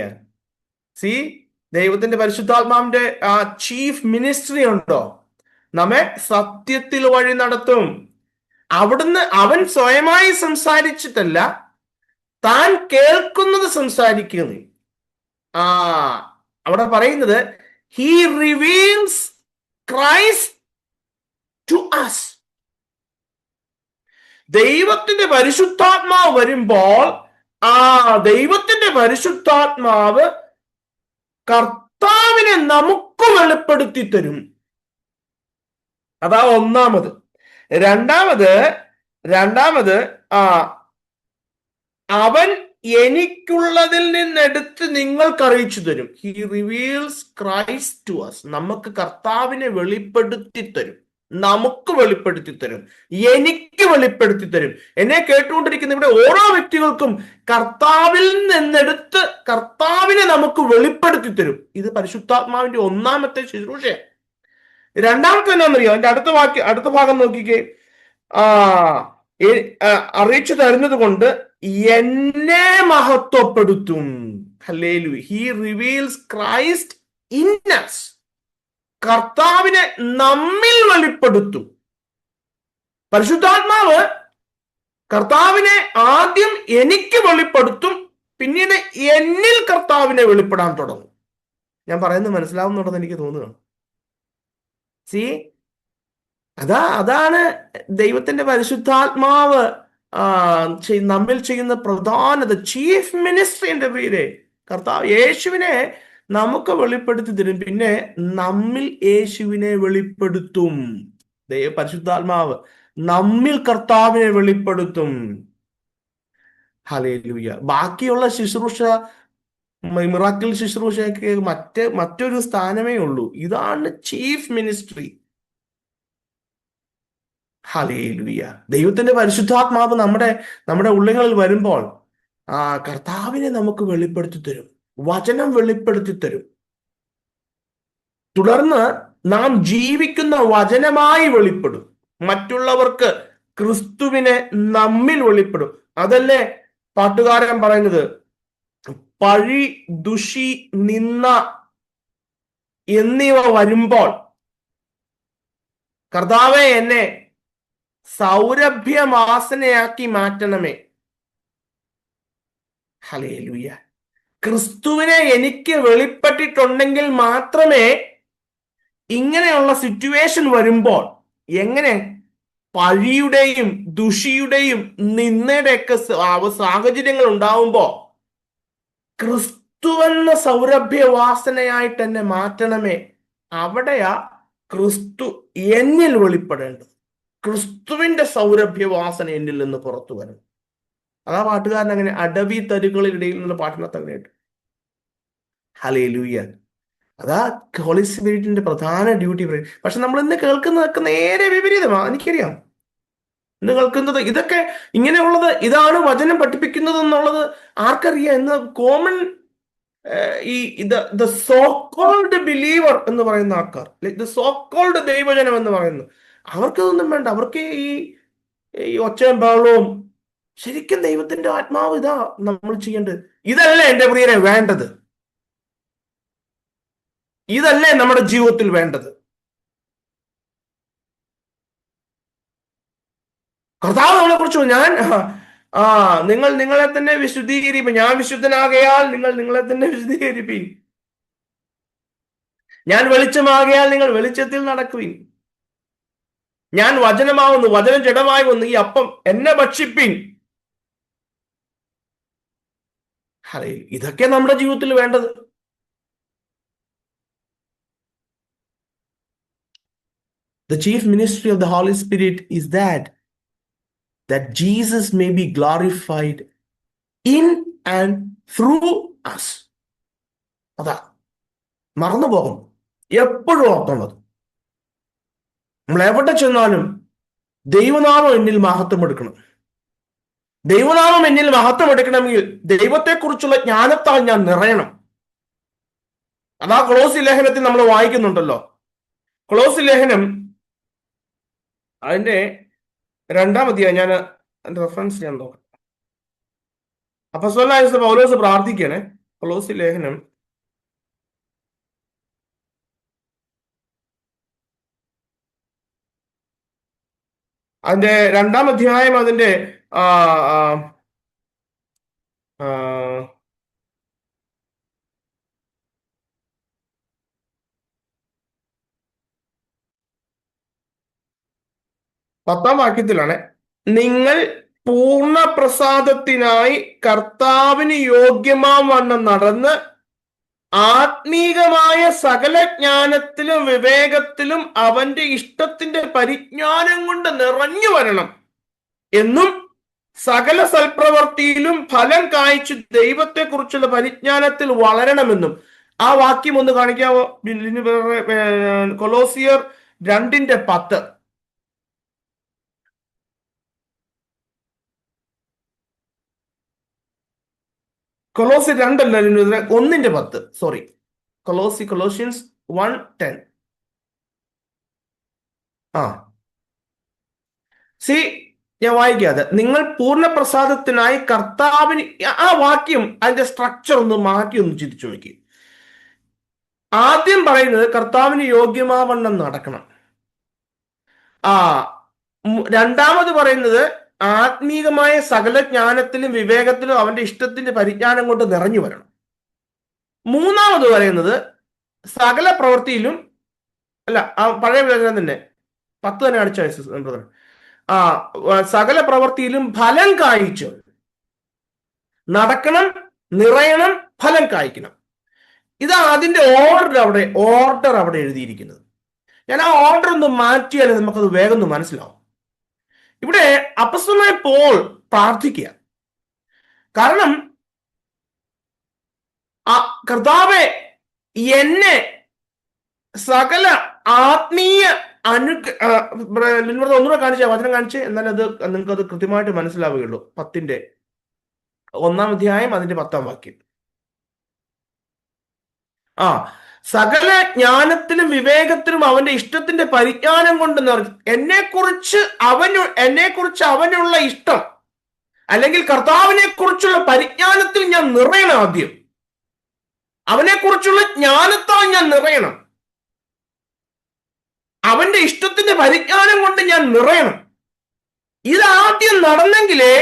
സി ദൈവത്തിന്റെ പരിശുദ്ധാത്മാവിന്റെ ചീഫ് മിനിസ്ട്രി ഉണ്ടോ? നമ്മെ സത്യത്തിൽ വഴി നടത്തും. അവിടുന്ന് അവൻ സ്വയമായി സംസാരിച്ചിട്ടല്ല, താൻ കേൾക്കുന്നത് സംസാരിക്കുന്നു. അവിടെ പറയുന്നത് he reveals Christ to us. ദൈവത്തിന്റെ പരിശുദ്ധാത്മാവ് വരുമ്പോൾ ദൈവത്തിന്റെ പരിശുദ്ധാത്മാവ് കർത്താവിനെ നമുക്ക് വെളിപ്പെടുത്തി തരും. അതാ ഒന്നാമത്. രണ്ടാമത് അവൻ എനിക്കുള്ളതിൽ നിന്നെടുത്ത് നിങ്ങൾക്ക് അറിയിച്ചു തരും. He reveals Christ to us. നമുക്ക് കർത്താവിനെ വെളിപ്പെടുത്തി തരും. നമുക്ക് വെളിപ്പെടുത്തി തരും. എനിക്ക് വെളിപ്പെടുത്തി തരും. എന്നെ കേട്ടുകൊണ്ടിരിക്കുന്ന ഇവിടെ ഓരോ വ്യക്തികൾക്കും കർത്താവിൽ നിന്നെടുത്ത് കർത്താവിനെ നമുക്ക് വെളിപ്പെടുത്തി തരും. ഇത് പരിശുദ്ധാത്മാവിന്റെ ഒന്നാമത്തെ ശുശ്രൂഷയാണ്. രണ്ടാമത്തെ എന്നാന്നറിയോ? അതിന്റെ അടുത്ത ഭാഗം നോക്കിക്കേ. അറിയിച്ചു തരുന്നത് കൊണ്ട് എന്നെ മഹത്വപ്പെടുത്തും. Hallelujah. He reveals Christ in us. കർത്താവിനെ നമ്മിൽ വെളിപ്പെടുത്തും. പരിശുദ്ധാത്മാവ് കർത്താവിനെ ആദ്യം എനിക്ക് വെളിപ്പെടുത്തും, പിന്നീട് എന്നിൽ കർത്താവിനെ വെളിപ്പെടാൻ തുടങ്ങും. ഞാൻ പറയുന്നത് മനസ്സിലാവുന്നുണ്ടെന്ന് എനിക്ക് തോന്നുകയാണ്. സി അതാണ് ദൈവത്തിന്റെ പരിശുദ്ധാത്മാവ് നമ്മിൽ ചെയ്യുന്ന പ്രധാനത, ചീഫ് മിനിസ്ട്രി. എൻ്റെ പ്രിയരെ, കർത്താവ് യേശുവിനെ നമുക്ക് വെളിപ്പെടുത്തി തരും, പിന്നെ നമ്മിൽ യേശുവിനെ വെളിപ്പെടുത്തും. പരിശുദ്ധാത്മാവ് നമ്മിൽ കർത്താവിനെ വെളിപ്പെടുത്തും. ഹല്ലേലൂയ. ബാക്കിയുള്ള ശുശ്രൂഷ, മിറാക്കിൾ ശുശ്രൂഷയ്ക്ക് മറ്റൊരു സ്ഥാനമേ ഉള്ളൂ. ഇതാണ് ചീഫ് മിനിസ്ട്രി. ഹല്ലേലൂയ. ദൈവത്തിന്റെ പരിശുദ്ധാത്മാവ് നമ്മുടെ ഉള്ളിൽ വരുമ്പോൾ കർത്താവിനെ നമുക്ക് വെളിപ്പെടുത്തി തരും, വചനം വെളിപ്പെടുത്തി തരും. തുടർന്ന് നാം ജീവിക്കുന്ന വചനമായി വെളിപ്പെടും. മറ്റുള്ളവർക്ക് ക്രിസ്തുവിനെ നമ്മിൽ വെളിപ്പെടും. അതല്ലേ പാട്ടുകാരൻ പറയുന്നത്? പഴി, ദുഷി, നിന്ന എന്നിവ വരുമ്പോൾ കർത്താവേ എന്നെ സൗരഭ്യവാസനയാക്കി മാറ്റണമേ. ഹല്ലേലൂയ. ക്രിസ്തുവിനെ എനിക്ക് വെളിപ്പെട്ടിട്ടുണ്ടെങ്കിൽ മാത്രമേ ഇങ്ങനെയുള്ള സിറ്റുവേഷൻ വരുമ്പോൾ, എങ്ങനെ പഴിയുടെയും ദുഷിയുടെയും നിന്നയുടെയൊക്കെ സാഹചര്യങ്ങൾ ഉണ്ടാവുമ്പോ ക്രിസ്തുവെന്ന സൗരഭ്യവാസനയായിട്ട് എന്നെ മാറ്റണമേ. അവിടെയാ ക്രിസ്തു എന്നിൽ വെളിപ്പെടേണ്ടത്. ക്രിസ്തുവിന്റെ സൗരഭ്യവാസന എന്നിൽ നിന്ന് പുറത്തു വരണം. അതാ പാട്ടുകാരൻ അങ്ങനെ അടവി തരുകളിനിടയിൽ നിന്ന് പാട്ടിനകത്ത് അങ്ങനെയുണ്ട്. ഹല്ലേലൂയ. അതാ ഹോളി സ്പിരിറ്റിന്റെ പ്രധാന ഡ്യൂട്ടി. പക്ഷെ നമ്മൾ ഇന്ന് കേൾക്കുന്നതൊക്കെ നേരെ വിപരീതമാണ്. എനിക്കറിയാം. ഇന്ന് കേൾക്കുന്നത് ഇതൊക്കെ ഇങ്ങനെയുള്ളത്, ഇതാണ് വചനം പഠിപ്പിക്കുന്നത് എന്നുള്ളത് ആർക്കറിയാം? ഇന്ന് common the so called believer എന്ന് പറയുന്ന ആൾക്കാർ, ദ സോ കോൾഡ് ദൈവജനം എന്ന് പറയുന്നു, അവർക്കതൊന്നും വേണ്ട. അവർക്ക് ഈ ഒച്ചയും ബഹളവും. ശരിക്കും ദൈവത്തിന്റെ ആത്മാവ് ഇതാ നമ്മൾ ചെയ്യേണ്ടത്. ഇതല്ലേ എൻ്റെ പ്രിയരെ വേണ്ടത്? ഇതല്ലേ നമ്മുടെ ജീവിതത്തിൽ വേണ്ടത്? കർത്താവ് നമ്മളെ കുറിച്ച് നിങ്ങൾ നിങ്ങളെ തന്നെ വിശുദ്ധീകരിപ്പീൻ. ഞാൻ വിശുദ്ധനാകയാൽ നിങ്ങൾ നിങ്ങളെ തന്നെ വിശുദ്ധീകരിപ്പീൻ. ഞാൻ വെളിച്ചമാകയാൽ നിങ്ങൾ വെളിച്ചത്തിൽ നടക്കുവിൻ. ഞാൻ വചനമാവുന്നു, വചനം ജഡമായി വന്നു, ഈ അപ്പം എന്നെ ഭക്ഷിപ്പിൻ. ഇതൊക്കെ നമ്മുടെ ജീവിതത്തിൽ വേണ്ടത്. The chief ministry of the Holy Spirit is that Jesus may be glorified in and through us. അതാ മറന്നു പോകും. എപ്പോഴും ഓർത്തുള്ളത്, നമ്മൾ എവിടെ ചെന്നാലും ദൈവനാമം എന്നിൽ മഹത്വം എടുക്കണം. ദൈവനാമം എന്നിൽ മഹത്വം എടുക്കണമെങ്കിൽ ദൈവത്തെക്കുറിച്ചുള്ള ജ്ഞാനത്താൽ ഞാൻ നിറയണം. അതാ കൊളോസി ലേഖനത്തിൽ നമ്മൾ വായിക്കുന്നുണ്ടല്ലോ. കൊളോസി ലേഖനം അതിന്റെ 2-ാം അധ്യായം, ഞാൻ റെഫറൻസ് ചെയ്യാൻ നോക്കാം. അപ്പോസ്തലനായ പൗലോസ് പ്രാർത്ഥിക്കണേ. കൊളോസി ലേഖനം അതിന്റെ 2-ാം അധ്യായം അതിന്റെ 10-ാം വാക്യത്തിലാണ്, നിങ്ങൾ പൂർണ്ണ പ്രസാദത്തിനായി കർത്താവിന് യോഗ്യമാം വണ്ണം നടന്ന് ആത്മീകമായ സകല ജ്ഞാനത്തിലും വിവേകത്തിലും അവന്റെ ഇഷ്ടത്തിന്റെ പരിജ്ഞാനം കൊണ്ട് നിറഞ്ഞു വരണം എന്നും സകല സൽപ്രവർത്തിയിലും ഫലം കായ്ച്ചു ദൈവത്തെക്കുറിച്ചുള്ള പരിജ്ഞാനത്തിൽ വളരണമെന്നും. ആ വാക്യം ഒന്ന് കാണിക്കാമോ? കൊലോസിയർ 2:10. കൊലോസി 2 അല്ല, 1:10. Sorry, Colossians 1:10. ഞാൻ വായിക്കാതെ, നിങ്ങൾ പൂർണ്ണ പ്രസാദത്തിനായി കർത്താവിന്. ആ വാക്യം അതിന്റെ സ്ട്രക്ചർ ഒന്ന് മാറ്റി ഒന്ന് ചിന്തിച്ചു നോക്കി. ആദ്യം പറയുന്നത് കർത്താവിന് യോഗ്യമാവണ്ണം നടക്കണം. രണ്ടാമത് പറയുന്നത് ആത്മീകമായ സകല ജ്ഞാനത്തിലും വിവേകത്തിലും അവന്റെ ഇഷ്ടത്തിന്റെ പരിജ്ഞാനം കൊണ്ട് നിറഞ്ഞു വരണം. മൂന്നാമത് പറയുന്നത് സകല പ്രവൃത്തിയിലും, അല്ല, പഴയ വിവരണം തന്നെ 10 തന്നെ അടിച്ച സകല പ്രവൃത്തിയിലും ഫലം കായ്ച്ചു നടക്കണം, നിറയണം, ഫലം കായ്ക്കണം. ഇതാണ് അതിന്റെ ഓർഡർ അവിടെ എഴുതിയിരിക്കുന്നത്. ഞാൻ ആ ഓർഡർ ഒന്ന് മാറ്റിയാൽ നമുക്കത് വേഗം ഒന്ന് മനസ്സിലാവും. ഇവിടെ അപ്പോസ്തലനായ പോൾ പ്രാർത്ഥിക്കുക. കാരണം കർത്താവേ, എന്നെ സകല ആത്മീയ ഒന്നുകൂടെ കാണിച്ച വചനം കാണിച്ച്, എന്നാൽ അത് നിങ്ങൾക്ക് അത് കൃത്യമായിട്ട് മനസ്സിലാവുകയുള്ളൂ. 10-ന്റെ 1-ാം അധ്യായം അതിന്റെ 10-ാം വാക്യം. സകല ജ്ഞാനത്തിലും വിവേകത്തിലും അവന്റെ ഇഷ്ടത്തിന്റെ പരിജ്ഞാനം കൊണ്ട് എന്നെക്കുറിച്ച് അവനുള്ള ഇഷ്ടം, അല്ലെങ്കിൽ കർത്താവിനെ കുറിച്ചുള്ള പരിജ്ഞാനത്തിൽ ഞാൻ നിറയണം. ആദ്യം അവനെക്കുറിച്ചുള്ള ജ്ഞാനത്താൽ ഞാൻ നിറയണം. അവന്റെ ഇഷ്ടത്തിന്റെ പരിജ്ഞാനം കൊണ്ട് ഞാൻ നിറയണം. ഇതാദ്യം നടന്നെങ്കിലേ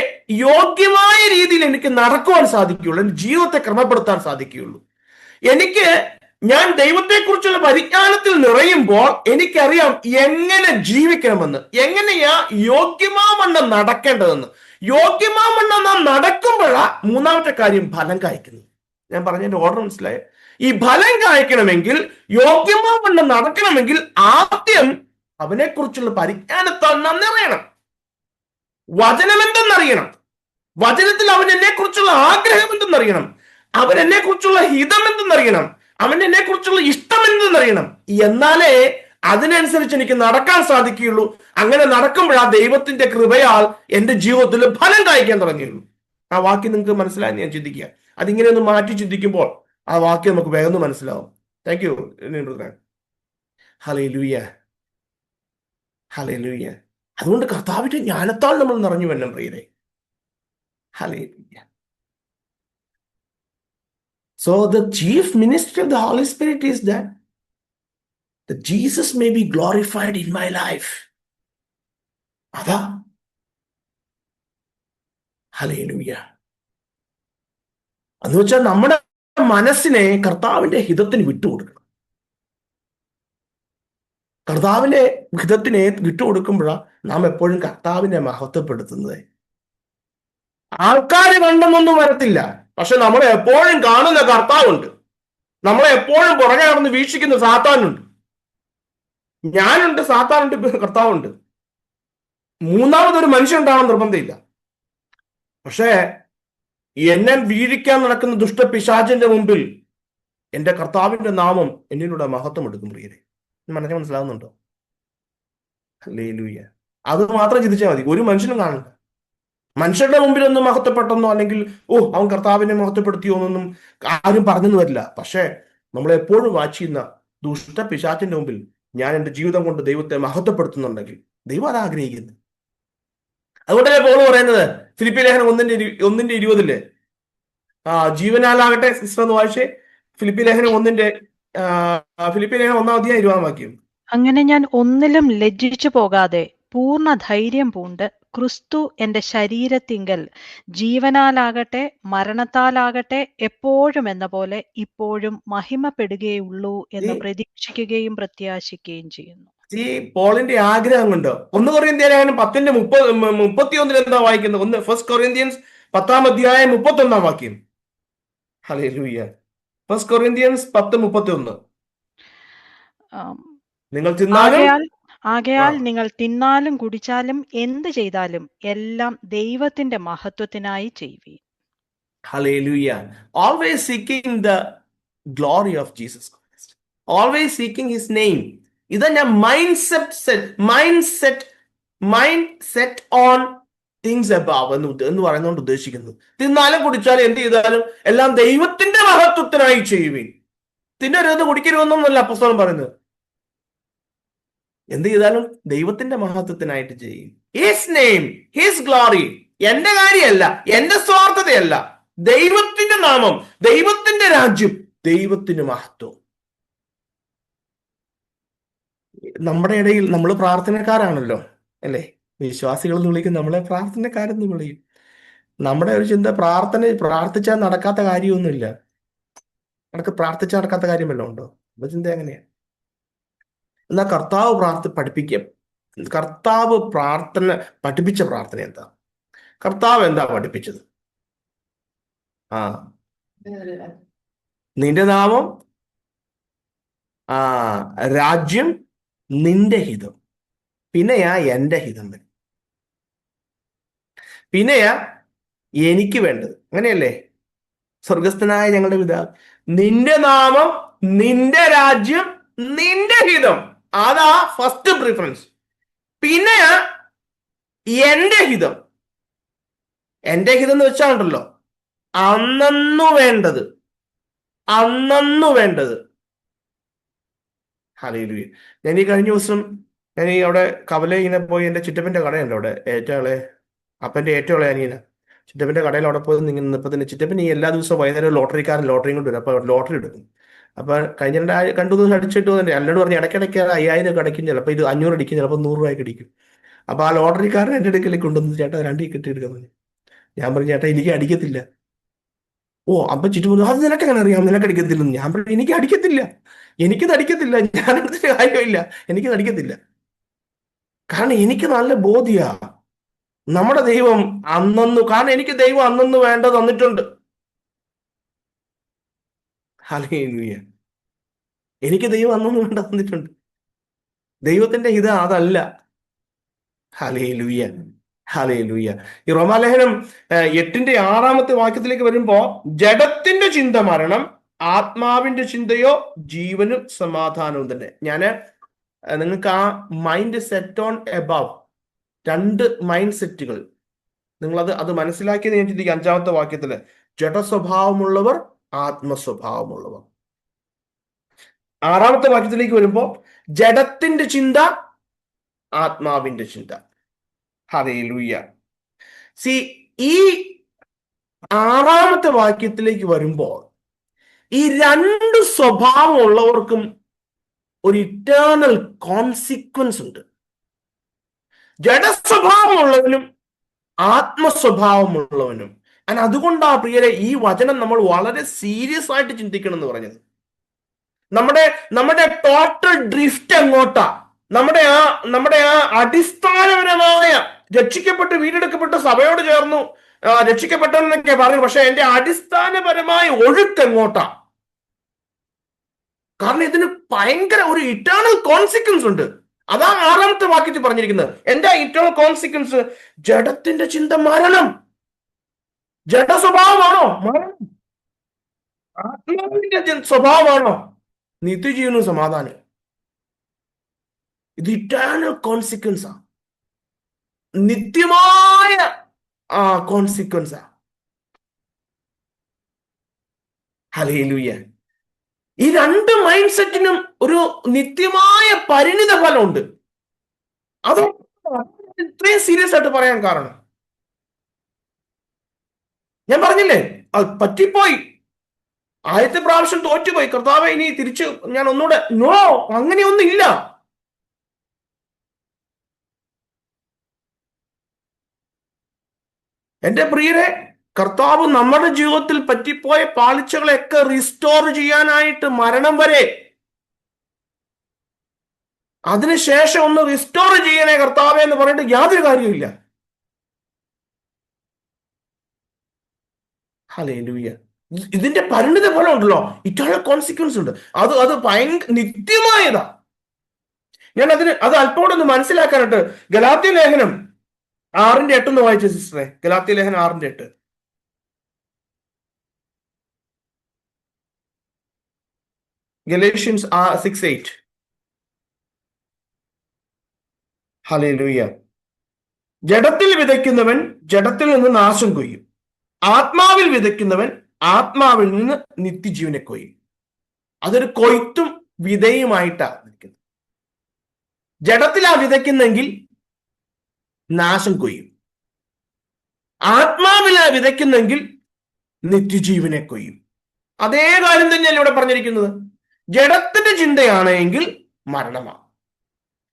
യോഗ്യമായ രീതിയിൽ എനിക്ക് നടക്കുവാൻ സാധിക്കുകയുള്ളൂ, എന്റെ ജീവിതത്തെ ക്രമപ്പെടുത്താൻ സാധിക്കുകയുള്ളൂ. ഞാൻ ദൈവത്തെക്കുറിച്ചുള്ള പരിജ്ഞാനത്തിൽ നിറയുമ്പോൾ എനിക്കറിയാം എങ്ങനെ ജീവിക്കണമെന്ന്, എങ്ങനെയാ യോഗ്യമാവണ്ണം നടക്കേണ്ടതെന്ന്. യോഗ്യമാവണ്ണം നാം നടക്കുമ്പോഴാ മൂന്നാമത്തെ കാര്യം ഫലം കായ്ക്കുന്നത്. ഞാൻ പറഞ്ഞതിന്റെ ഓർഡർ മനസ്സിലായ? ഈ ഫലം കായ്ക്കണമെങ്കിൽ, യോഗ്യമാവണ്ണം നടക്കണമെങ്കിൽ ആദ്യം അവനെക്കുറിച്ചുള്ള പരിജ്ഞാനത്താൽ നാം നിറയണം. വചനം എന്തെന്നറിയണം, വചനത്തിൽ അവൻ എന്നെ കുറിച്ചുള്ള ആഗ്രഹം എന്തെന്നറിയണം, അവൻ എന്നെ കുറിച്ചുള്ള ഹിതം എന്തെന്നറിയണം, അവൻ എന്നെ കുറിച്ചുള്ള ഇഷ്ടം എന്തെന്നറിയണം. എന്നാലേ അതിനനുസരിച്ച് എനിക്ക് നടക്കാൻ സാധിക്കുകയുള്ളൂ. അങ്ങനെ നടക്കുമ്പോഴാ ദൈവത്തിന്റെ കൃപയാൽ എന്റെ ജീവിതത്തിൽ ഫലം കായ്ക്കാൻ തുടങ്ങിയുള്ളൂ. ആ വാക്യം നിങ്ങൾക്ക് മനസ്സിലായെന്ന് ഞാൻ ചിന്തിക്കുക. അതിങ്ങനെ ഒന്ന് മാറ്റി ചിന്തിക്കുമ്പോൾ ആ വാക്യം നമുക്ക് വേഗം മനസ്സിലാവും. Thank you. Hallelujah, hallelujah. അതുകൊണ്ട് കർത്താവിന്റെ ജ്ഞാനത്താൽ നമ്മൾ നിറഞ്ഞു വരണം പ്രിയരെ. Hallelujah. So the chief ministry of the Holy Spirit is that Jesus may be glorified in my life. അതാ. ഹല്ലേലൂയ. എന്ന് വെച്ചാൽ നമ്മുടെ മനസ്സിനെ കർത്താവിന്റെ ഹിതത്തിന് വിട്ടുകൊടുക്കണം. കർത്താവിന്റെ ഹിതത്തിനെ വിട്ടുകൊടുക്കുമ്പോഴാണ് നാം എപ്പോഴും കർത്താവിനെ മഹത്വപ്പെടുത്തുന്നത്. ആൾക്കാർ കണ്ടെന്നൊന്നും വരത്തില്ല, പക്ഷെ നമ്മളെ എപ്പോഴും കാണുന്ന കർത്താവുണ്ട്. നമ്മളെ എപ്പോഴും പുറകെ നടന്ന് വീക്ഷിക്കുന്ന സാത്താനുണ്ട്. ഞാനുണ്ട്, സാത്താനുണ്ട്, കർത്താവുണ്ട്. മൂന്നാമതൊരു മനുഷ്യൻ ഉണ്ടാവാൻ നിർബന്ധമില്ല. പക്ഷേ എന്നെ വീഴിക്കാൻ നടക്കുന്ന ദുഷ്ടപിശാചിന്റെ മുമ്പിൽ എന്റെ കർത്താവിന്റെ നാമം എന്നിലൂടെ മഹത്വം എടുക്കും പ്രിയരെ. മനസ്സിലാവുന്നുണ്ടോ? ഹല്ലേലൂയ. അത് മാത്രം ചിന്തിച്ചാൽ മതി, ഒരു മനുഷ്യനും കാണണ്ട. മനുഷ്യരുടെ മുമ്പിലൊന്നും മഹത്വപ്പെട്ടെന്നോ അല്ലെങ്കിൽ അവൻ കർത്താവിനെ മഹത്വപ്പെടുത്തിയോ എന്നൊന്നും ആരും പറഞ്ഞെന്ന് വരില്ല. പക്ഷേ നമ്മൾ എപ്പോഴും വാച്ച് ചെയ്യുന്ന ദുഷ്ട പിശാചിന്റെ മുമ്പിൽ ഞാൻ എന്റെ ജീവിതം കൊണ്ട് ദൈവത്തെ മഹത്വപ്പെടുത്തുന്നുണ്ടെങ്കിൽ ദൈവം അത് ആഗ്രഹിക്കുന്നു. അതുകൊണ്ടല്ലേ പൗൽ പറയുന്നത് ഫിലിപ്പി ലേഖനം 1:20 ജീവനാലാകട്ടെ. സിസ്റ്റർ ഒന്ന് വായിച്ചേ ഫിലിപ്പി ലേഖനം 1:20. അങ്ങനെ ഞാൻ ഒന്നിലും ലജ്ജിച്ചു പോകാതെ പൂർണ്ണ ധൈര്യം പൂണ്ട് ക്രിസ്തു എന്റെ ശരീരത്തിങ്കൽ ജീവനാലാകട്ടെ മരണത്താലാകട്ടെ എപ്പോഴും എന്ന പോലെ ഇപ്പോഴും മഹിമപ്പെടുകയുള്ളൂ എന്ന് പ്രതീക്ഷിക്കുകയും പ്രത്യാശിക്കുകയും ചെയ്യുന്നു. ഈ പോളിന്റെ ആഗ്രഹം കൊണ്ട് 1 കൊറിന്ത്യർ 10:31 എന്താ വായിക്കുന്നത്? 1 കൊറിന്ത്യൻസ് 10:31. ഹല്ലേലൂയ. 1 കൊറിന്ത്യൻസ് 10:31. നിങ്ങൾ ആകയാൽ നിങ്ങൾ തിന്നാലും കുടിച്ചാലും എന്ത് ചെയ്താലും എല്ലാം ദൈവത്തിന്റെ മഹത്വത്തിനായി ചെയ്യുവീൻ. Hallelujah. Always seeking the glory of Jesus Christ. Always seeking his name. ഇതന്നെ mind set on things above എന്ന് പറയുന്നതുകൊണ്ട് ഉദ്ദേശിക്കുന്നത്. തിന്നാലും കുടിച്ചാലും എന്ത് ചെയ്താലും എല്ലാം ദൈവത്തിന്റെ മഹത്വത്തിനായി ചെയ്യുവീൻ. തിന്നരുതെന്ന് കുടിക്കരുതെന്നൊന്നുമല്ല അപ്പോസ്തലൻ പറയുന്നത്. എന്ത് ചെയ്താലും ദൈവത്തിന്റെ മഹത്വത്തിനായിട്ട് ചെയ്യും. His name, his glory. എന്റെ കാര്യമല്ല, എന്റെ സ്വാർത്ഥതയല്ല, ദൈവത്തിന്റെ നാമം, ദൈവത്തിന്റെ രാജ്യം, ദൈവത്തിന് മഹത്വം. നമ്മുടെ ഇടയിൽ നമ്മൾ പ്രാർത്ഥനക്കാരാണല്ലോ, അല്ലേ? വിശ്വാസികൾ എന്ന് വിളിക്കും, നമ്മളെ പ്രാർത്ഥനക്കാരെന്ന് വിളിക്കും. നമ്മുടെ ഒരു ചിന്ത പ്രാർത്ഥിച്ചാൽ നടക്കാത്ത കാര്യമൊന്നുമില്ല. പ്രാർത്ഥിച്ചാൽ നടക്കാത്ത കാര്യമല്ല ഉണ്ടോ? നമ്മുടെ ചിന്ത എങ്ങനെയാണ്? എന്നാൽ കർത്താവ് പഠിപ്പിച്ച പ്രാർത്ഥന എന്താ? കർത്താവ് എന്താ പഠിപ്പിച്ചത്? നിന്റെ നാമം, രാജ്യം, നിന്റെ ഹിതം, പിന്നെയാ എന്റെ ഹിതം വരും, പിന്നെയാ എനിക്ക് വേണ്ടത്. അങ്ങനെയല്ലേ? സ്വർഗസ്ഥനായ ഞങ്ങളുടെ പിതാവ്, നിന്റെ നാമം, നിന്റെ രാജ്യം, നിന്റെ ഹിതം, അതാ ഫസ്റ്റ് പ്രിഫറൻസ്. പിന്നെയാ എന്റെ ഹിതം. എന്റെ ഹിതം എന്ന് വെച്ചാലുണ്ടല്ലോ അന്നു വേണ്ടത്. ഹല്ലേലൂയ. ഞാൻ ഈ കഴിഞ്ഞ ദിവസം അവിടെ കവല ഇങ്ങനെ പോയി, എൻ്റെ ചിറ്റപ്പൻ്റെ കടയുണ്ട് അവിടെ, അപ്പൻ്റെ ഏറ്റവും ഇളയ അനിയന ചിറ്റപ്പൻ്റെ കടയിൽ അവിടെ പോയി നിന്നപ്പോൾ തന്നെ ചിറ്റപ്പൻ ഈ എല്ലാ ദിവസവും വൈകുന്നേരം ലോട്ടറിക്കാരൻ ലോട്ടറിയും കൊണ്ട് വരും. അപ്പോൾ ലോട്ടറി എടുക്കും. അപ്പൊ കഴിഞ്ഞ 2 ദിവസം അടിച്ചിട്ട് തന്നെ എന്നോട് പറഞ്ഞു ഇടയ്ക്കിടയ്ക്ക് 5000 അടിക്കും, ചിലപ്പോൾ ഇത് 500 അടിക്കും, ചിലപ്പോൾ 100 രൂപയ്ക്ക് അടിക്കും. അപ്പൊ ആ ലോട്ടറിക്കാരൻ എൻ്റെ അടുക്കലേക്ക് കൊണ്ടുവന്ന്, ചേട്ടാ 2 ടിക്കറ്റ് എടുക്കാൻ പറഞ്ഞു. ഞാൻ പറഞ്ഞു, ചേട്ടാ എനിക്ക് അടിക്കത്തില്ല. അപ്പൊ ചുറ്റും പറഞ്ഞു, അത് നിനക്ക് എങ്ങനെ അറിയാം നിനക്ക് അടിക്കത്തില്ലെന്ന്. ഞാൻ പറഞ്ഞു, എനിക്കിത് അടിക്കത്തില്ല, ഞാൻ എടുത്തിട്ട് കാര്യമില്ല, എനിക്കിത് അടിക്കത്തില്ല. കാരണം എനിക്ക് നല്ല ബോധ്യാ നമ്മുടെ ദൈവം കാരണം എനിക്ക് ദൈവം അന്നു വേണ്ടത് തന്നിട്ടുണ്ട്. ഹല്ലേലൂയ. എനിക്ക് ദൈവം അന്നു വേണ്ട തന്നിട്ടുണ്ട്. ദൈവത്തിന്റെ ഹിതം അതല്ല. ഹല്ലേലൂയ. ഈ റോമാലേഖനം 8:6 വരുമ്പോ, ജഡത്തിന്റെ ചിന്ത മരണം, ആത്മാവിന്റെ ചിന്തയോ ജീവനും സമാധാനവും തന്നെ. നിങ്ങൾക്ക് ആ mind set on above, 2 mind സെറ്റുകൾ അത് മനസ്സിലാക്കിയത് ഞാൻ ചിന്തിക്കുക. 5-ാമത്തെ വാക്യത്തില് ജഡസ്വഭാവമുള്ളവർ, ആത്മസ്വഭാവമുള്ളവർ. 6-ാമത്തെ വാക്യത്തിലേക്ക് വരുമ്പോ ജഡത്തിന്റെ ചിന്ത, ആത്മാവിന്റെ ചിന്ത. ഹല്ലേലൂയ. ഈ 6-ാമത്തെ വാക്യത്തിലേക്ക് വരുമ്പോൾ ഈ 2 സ്വഭാവമുള്ളവർക്കും ഒരു ഇറ്റേണൽ കോൺസിക്വൻസ് ഉണ്ട്. ജഡസ്വഭാവമുള്ളവനും ആത്മസ്വഭാവമുള്ളവനും. അതുകൊണ്ടാ പ്രിയരെ ഈ വചനം നമ്മൾ വളരെ സീരിയസ് ആയിട്ട് ചിന്തിക്കണം എന്ന് പറഞ്ഞത്. നമ്മുടെ ടോട്ടൽ ഡ്രിഫ്റ്റ് എങ്ങോട്ടാ? നമ്മുടെ ആ അടിസ്ഥാനപരമായ രക്ഷിക്കപ്പെട്ട് വീണ്ടെടുക്കപ്പെട്ട് സഭയോട് ചേർന്നു രക്ഷിക്കപ്പെട്ടെന്നൊക്കെ പറഞ്ഞു, പക്ഷെ എന്റെ അടിസ്ഥാനപരമായ ഒഴുക്ക് എങ്ങോട്ടാ? കാരണം ഇതിന് ഭയങ്കര ഒരു ഇറ്റേണൽ കോൺസിക്വൻസ് ഉണ്ട്. അതാ 6-ാമത്തെ വാക്യത്തിൽ പറഞ്ഞിരിക്കുന്നത്. എന്താ ഇറ്റേണൽ കോൺസിക്വൻസ്? ജഡത്തിന്റെ ചിന്ത മരണം. ജഡസ്വഭാവമാണോ? മരണം. ആത്മാവിന്റെ സ്വഭാവമാണോ നിത്യജീവനും സമാധാനം? ഇത് ഇറ്റേണൽ കോൺസിക്വൻസാ, നിത്യമായ കോൺസിക്വൻസാ. ഹല്ലേലൂയ. ഈ രണ്ട് മൈൻഡ് സെറ്റിനും ഒരു നിത്യമായ പരിണിത ഫലമുണ്ട്. അത് ഇത്രയും സീരിയസ് ആയിട്ട് പറയാൻ കാരണം ഞാൻ പറഞ്ഞില്ലേ, അത് പറ്റിപ്പോയി, ആദ്യത്തെ പ്രാവശ്യം തോറ്റുപോയി, കർത്താവേ ഇനി തിരിച്ച് ഞാൻ ഒന്നുകൂടെ. നോ, അങ്ങനെയൊന്നും ഇല്ല. എന്റെ പ്രിയരെ, കർത്താവ് നമ്മുടെ ജീവിതത്തിൽ പറ്റിപ്പോയ പാളിച്ചകളെയൊക്കെ റീസ്റ്റോർ ചെയ്യാനായിട്ട് മരണം വരെ, അതിനുശേഷം ഒന്ന് റീസ്റ്റോർ ചെയ്യണേ കർത്താവേ എന്ന് പറഞ്ഞിട്ട് യാതൊരു കാര്യമില്ല. ഹല്ലേലൂയ. ഇതിന്റെ പരിണിത ഫലം ഉണ്ടല്ലോ, ഇറ്റേണൽ കോൺസിക്വൻസ് ഉണ്ട്. അത് ഭയങ്കര നിത്യമായതാ. ഞാൻ അത് അല്പോടൊന്ന് മനസ്സിലാക്കാനായിട്ട് ഗലാത്യ ലേഖനം 6:8 ഒന്ന് വായിച്ച സിസ്റ്ററെ. ഗലാത്യ ലേഖനം 6:8. ഗലേഷ്യൻസ് 6:8. ഹല്ലേലൂയ. ജഡത്തിൽ വിതയ്ക്കുന്നവൻ ജഡത്തിൽ നിന്ന് നാശം കൊയ്യും, ആത്മാവിൽ വിതയ്ക്കുന്നവൻ ആത്മാവിൽ നിന്ന് നിത്യജീവനെ കൊയ്യും. അതൊരു കൊയ്ത്തും വിതയുമായിട്ടാണ് നിൽക്കുന്നത്. ജഡത്തിലാ വിതയ്ക്കുന്നെങ്കിൽ നാശം കൊയ്യും, ആത്മാവിലാ വിതയ്ക്കുന്നെങ്കിൽ നിത്യജീവനെ കൊയ്യും. അതേ കാര്യം തന്നെയല്ല ഇവിടെ പറഞ്ഞിരിക്കുന്നത്. ജഡത്തിന്റെ ചിന്തയാണെങ്കിൽ മരണമാണ്,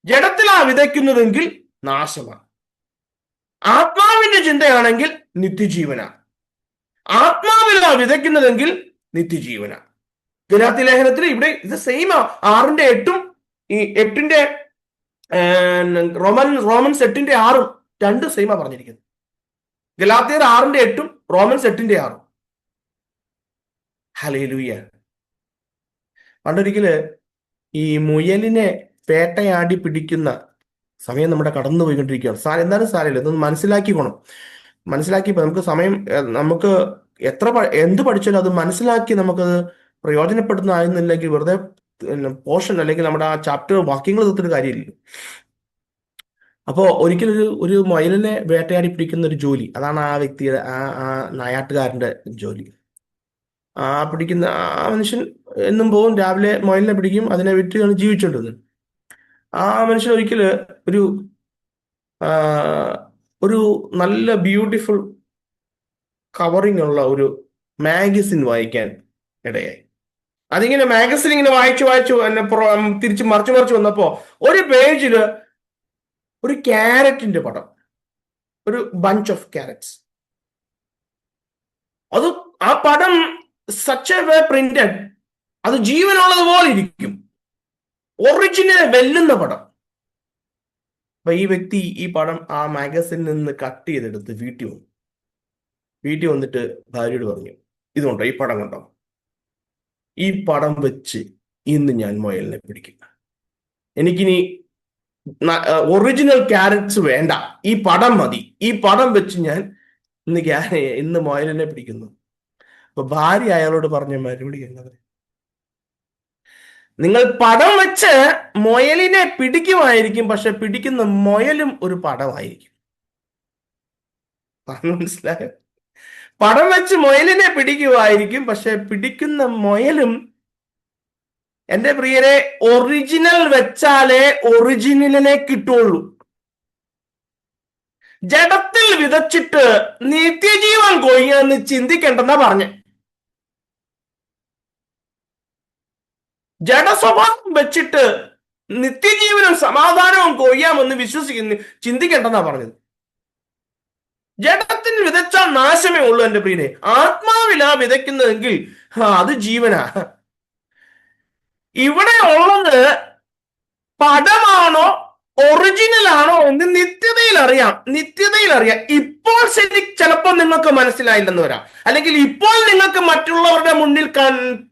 ജഡത്തിലാ വിതയ്ക്കുന്നതെങ്കിൽ നാശമാണ്. ആത്മാവിന്റെ ചിന്തയാണെങ്കിൽ നിത്യജീവനാണ്, ആത്മാവിലാ വിതയ്ക്കുന്നതെങ്കിൽ നിത്യജീവനാണ്. ഗലാത്യ ലേഖനത്തിൽ ഇവിടെ ഇത് സെയിം 6:8 ഈ 8 റോമൻസ് 8:6 രണ്ട് സെയിമാ പറഞ്ഞിരിക്കുന്നത്. ഗലാത്യർ 6:8 റോമൻസ് 8:6. ഹല്ലേലൂയ. പണ്ടൊരിക്കല് ഈ മുയലിനെ വേട്ടയാടി പിടിക്കുന്ന സമയം നമ്മുടെ കടന്നു പോയിക്കൊണ്ടിരിക്കുകയാണ്. എന്തായാലും സാരമില്ല, ഇതൊന്ന് മനസ്സിലാക്കിയപ്പോൾ നമുക്ക് സമയം, നമുക്ക് എന്ത് പഠിച്ചാലും അത് മനസ്സിലാക്കി നമുക്കത് പ്രയോജനപ്പെടുന്നതായിരുന്നില്ലെങ്കിൽ വെറുതെ പോർഷൻ അല്ലെങ്കിൽ നമ്മുടെ ആ ചാപ്റ്റർ വാക്യങ്ങൾ തീർത്തിട്ട് കാര്യമില്ല. അപ്പോ ഒരിക്കലും ഒരു മുയലിനെ വേട്ടയാടി പിടിക്കുന്ന ഒരു ജോലി, അതാണ് ആ വ്യക്തിയുടെ ആ നായാട്ടുകാരന്റെ ജോലി. പിടിക്കുന്ന ആ മനുഷ്യൻ എന്നും പോകും, രാവിലെ മുയലിനെ പിടിക്കും, അതിനെ വിറ്റ് ജീവിച്ചുകൊണ്ടിരുന്നത്. ആ മനുഷ്യൻ ഒരിക്കല് ഒരു നല്ല ബ്യൂട്ടിഫുൾ കവറിങ് ഉള്ള ഒരു മാഗസിൻ വായിക്കാൻ ഇടയായി. അതിങ്ങനെ മാഗസിൻ ഇങ്ങനെ വായിച്ചു എന്നെ തിരിച്ച് മറിച്ച് വന്നപ്പോ ഒരു പേജില് ഒരു ക്യാരറ്റിന്റെ പടം, ഒരു ബഞ്ച് ഓഫ് ക്യാരറ്റ്സ്. അത് ആ പടം സച്ച് എ വേ പ്രിന്റഡ്, അത് ജീവനുള്ളതുപോലെ ഇരിക്കും, ഒറിജിനൽ വെല്ലുന്ന പടം. അപ്പൊ ഈ വ്യക്തി ഈ പടം ആ മാഗസിനിൽ നിന്ന് കട്ട് ചെയ്തെടുത്ത് വീട്ടിൽ വന്നിട്ട് ഭാര്യയോട് പറഞ്ഞു, ഇതുകൊണ്ടോ ഈ പടം കണ്ടോ, ഈ പടം വെച്ച് ഇന്ന് ഞാൻ മുയലിനെ പിടിക്കും, എനിക്കിനി ഒറിജിനൽ ക്യാരറ്റ്സ് വേണ്ട, ഈ പടം മതി, ഈ പടം വെച്ച് ഞാൻ ഇന്ന് മുയലിനെ പിടിക്കുന്നു. അപ്പൊ ഭാര്യ അയാളോട് പറഞ്ഞ മറുപടി എന്നത്, നിങ്ങൾ പടം വെച്ച് മുയലിനെ പിടിക്കുമായിരിക്കും, പക്ഷെ പിടിക്കുന്ന മുയലും ഒരു പടമായിരിക്കും. മനസ്സിലായോ? പടം വെച്ച് മുയലിനെ പിടിക്കുമായിരിക്കും, പക്ഷെ പിടിക്കുന്ന മുയലും, എന്റെ പ്രിയരെ, ഒറിജിനൽ വെച്ചാലേ ഒറിജിനലിനെ കിട്ടുള്ളൂ. ജഡത്തിൽ വിതച്ചിട്ട് നിത്യജീവൻ കൊയ്യാന്ന് ചിന്തിക്കേണ്ടെന്നാ പറഞ്ഞേ. ജഡസ്വഭാവം വെച്ചിട്ട് നിത്യജീവനും സമാധാനവും കൊയ്യാമെന്ന് ചിന്തിക്കേണ്ടെന്നാ പറഞ്ഞത്. ജഡത്തിന് വിതച്ചാൽ നാശമേ ഉള്ളൂ എന്റെ പ്രിയനെ. ആത്മാവിലാ വിതയ്ക്കുന്നതെങ്കിൽ അത് ജീവനാ. ഇവിടെ ഉള്ളത് പടമാണോ ഒറിജിനൽ ആണോ എന്ന് നിത്യതയിൽ അറിയാം. ഇപ്പോൾ ശരി ചിലപ്പോൾ നിങ്ങൾക്ക് മനസ്സിലായില്ലെന്ന് വരാം, അല്ലെങ്കിൽ ഇപ്പോൾ നിങ്ങൾക്ക് മറ്റുള്ളവരുടെ മുന്നിൽ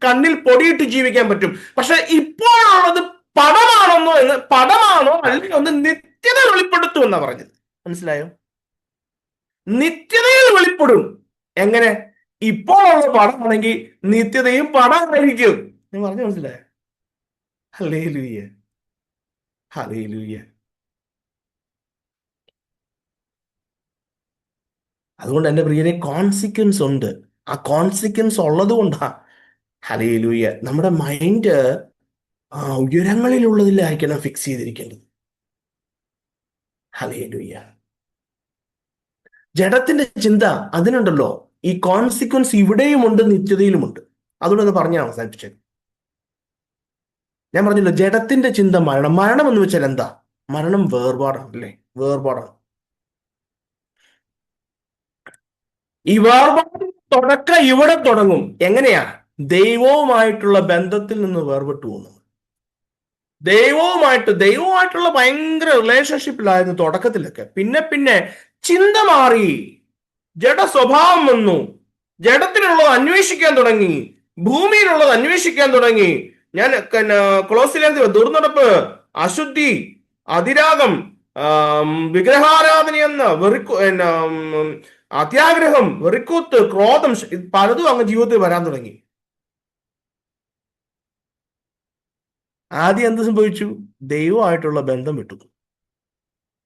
കണ്ണിൽ പൊടിയിട്ട് ജീവിക്കാൻ പറ്റും. പക്ഷെ ഇപ്പോഴുള്ളത് പടമാണോ അല്ലെങ്കിൽ ഒന്ന് നിത്യത വെളിപ്പെടുത്തും എന്നാ പറഞ്ഞത്. മനസ്സിലായോ? നിത്യതയിൽ വെളിപ്പെടും. എങ്ങനെ? ഇപ്പോഴുള്ള പടമാണെങ്കിൽ നിത്യതയും പടമായിരിക്കും. ഞാൻ പറഞ്ഞു മനസ്സിലായോ? Hallelujah, hallelujah. അതുകൊണ്ട് എൻ്റെ പ്രിയനെ കോൺസിക്വൻസ് ഉണ്ട്. ആ കോൺസിക്വൻസ് ഉള്ളത് കൊണ്ടാ ഹല്ലേലൂയ നമ്മുടെ മൈൻഡ് ഉയരങ്ങളിലുള്ളതിലായിരിക്കണം ഫിക്സ് ചെയ്തിരിക്കേണ്ടത്. ഹല്ലേലൂയ. ജഡത്തിന്റെ ചിന്ത അതിനുണ്ടല്ലോ, ഈ കോൺസിക്വൻസ് ഇവിടെയുമുണ്ട് നിത്യതയിലുമുണ്ട്. അതുകൊണ്ടത് പറഞ്ഞാണ് അവസാനിപ്പിച്ചത്. ഞാൻ പറഞ്ഞല്ലോ, ജഡത്തിന്റെ ചിന്ത മരണം. മരണം എന്ന് വെച്ചാൽ എന്താ? മരണം വേർപാടാണ്, അല്ലേ? വേർപാടാണ്. ഈ വേർപാട് തുടക്കം ഇവിടെ തുടങ്ങും. എങ്ങനെയാ? ദൈവവുമായിട്ടുള്ള ബന്ധത്തിൽ നിന്ന് വേർപെട്ടു പോകുന്നു. ദൈവവുമായിട്ടുള്ള ഭയങ്കര റിലേഷൻഷിപ്പിലായിരുന്നു തുടക്കത്തിലൊക്കെ. പിന്നെ പിന്നെ ചിന്ത മാറി, ജഡ സ്വഭാവം വന്നു, ജഡത്തിനുള്ളത് അന്വേഷിക്കാൻ തുടങ്ങി, ഭൂമിയിലുള്ളത് അന്വേഷിക്കാൻ തുടങ്ങി. ഞാൻ കൊളോസിലെ ദുർനടപ്പ്, അശുദ്ധി, അതിരാഗം, വിഗ്രഹാരാധനയെന്ന അത്യാഗ്രഹം, വെറിക്കൂത്ത്, ക്രോധം, പലതും അങ്ങ് ജീവിതത്തിൽ വരാൻ തുടങ്ങി. ആദ്യം എന്ത് സംഭവിച്ചു? ദൈവമായിട്ടുള്ള ബന്ധം വിട്ടു.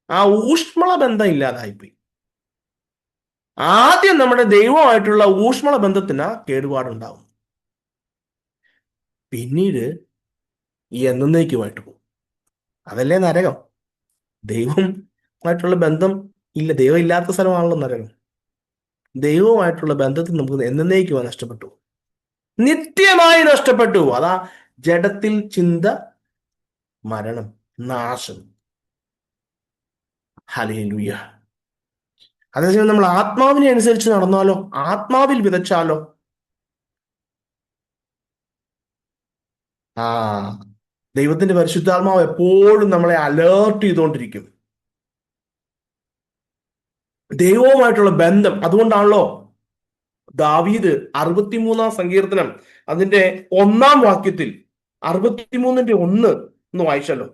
ആ ഊഷ്മള ബന്ധം ഇല്ലാതായിപ്പോയി. ആദ്യം നമ്മുടെ ദൈവമായിട്ടുള്ള ഊഷ്മള ബന്ധത്തിന് കേടുപാടുണ്ടാവും. പിന്നീട് എന്നേക്കുമായിട്ട് പോകും. അതല്ലേ നരകം? ദൈവമായിട്ടുള്ള ബന്ധം ഇല്ല, ദൈവം ഇല്ലാത്ത സ്ഥലമാണല്ലോ നരകം. ദൈവവുമായിട്ടുള്ള ബന്ധത്തിൽ നമുക്ക് എന്നേക്കുമായി നഷ്ടപ്പെട്ടു, നിത്യമായി നഷ്ടപ്പെട്ടു. അതാ ജഡത്തിൽ ചിന്ത, മരണം, നാശം. ഹല്ലേലൂയ. അതേസമയം നമ്മൾ ആത്മാവിനെ അനുസരിച്ച് നടന്നാലോ, ആത്മാവിൽ വിതച്ചാലോ, ആ ദൈവത്തിന്റെ പരിശുദ്ധാത്മാവ് എപ്പോഴും നമ്മളെ അലേർട്ട് ചെയ്തുകൊണ്ടിരിക്കും. ദൈവവുമായിട്ടുള്ള ബന്ധം. അതുകൊണ്ടാണല്ലോ ദാവീദ് 63-ാം സങ്കീർത്തനം അതിന്റെ 1-ാം വാക്യത്തിൽ, 63-ന്റെ 1 ഒന്ന് വായിച്ചല്ലോ.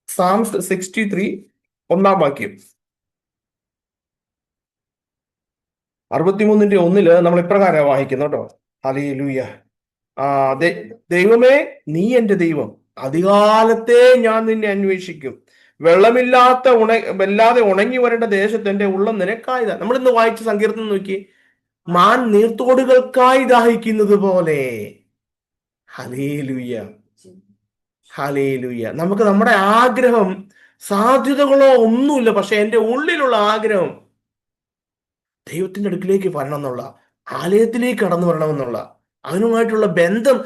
സാംസ് 63 1-ാം വാക്യം. 63-ന്റെ 1 നമ്മൾ ഇപ്രകാരം വായിക്കുന്നു കേട്ടോ. ഹല്ലേലൂയ. ദൈവമേ, നീ എന്റെ ദൈവം, അധികാലത്തെ ഞാൻ നിന്നെ അന്വേഷിക്കും. വല്ലാതെ ഉണങ്ങി വരേണ്ട ദേശത്ത് എന്റെ ഉള്ളം നിനക്കായതാ. നമ്മൾ ഇന്ന് വായിച്ച സങ്കീർത്തനം നോക്കി, മാൻ നീർത്തോടുകൾക്കായി ദാഹിക്കുന്നത് പോലെ. Hallelujah, hallelujah. നമുക്ക് നമ്മുടെ ആഗ്രഹം, സാധ്യതകളോ ഒന്നുമില്ല, പക്ഷെ എൻ്റെ ഉള്ളിലുള്ള ആഗ്രഹം ദൈവത്തിന്റെ അടുക്കിലേക്ക് വരണം എന്നുള്ള, ആലയത്തിലേക്ക് കടന്നു വരണമെന്നുള്ള, അവനുമായിട്ടുള്ള ബന്ധം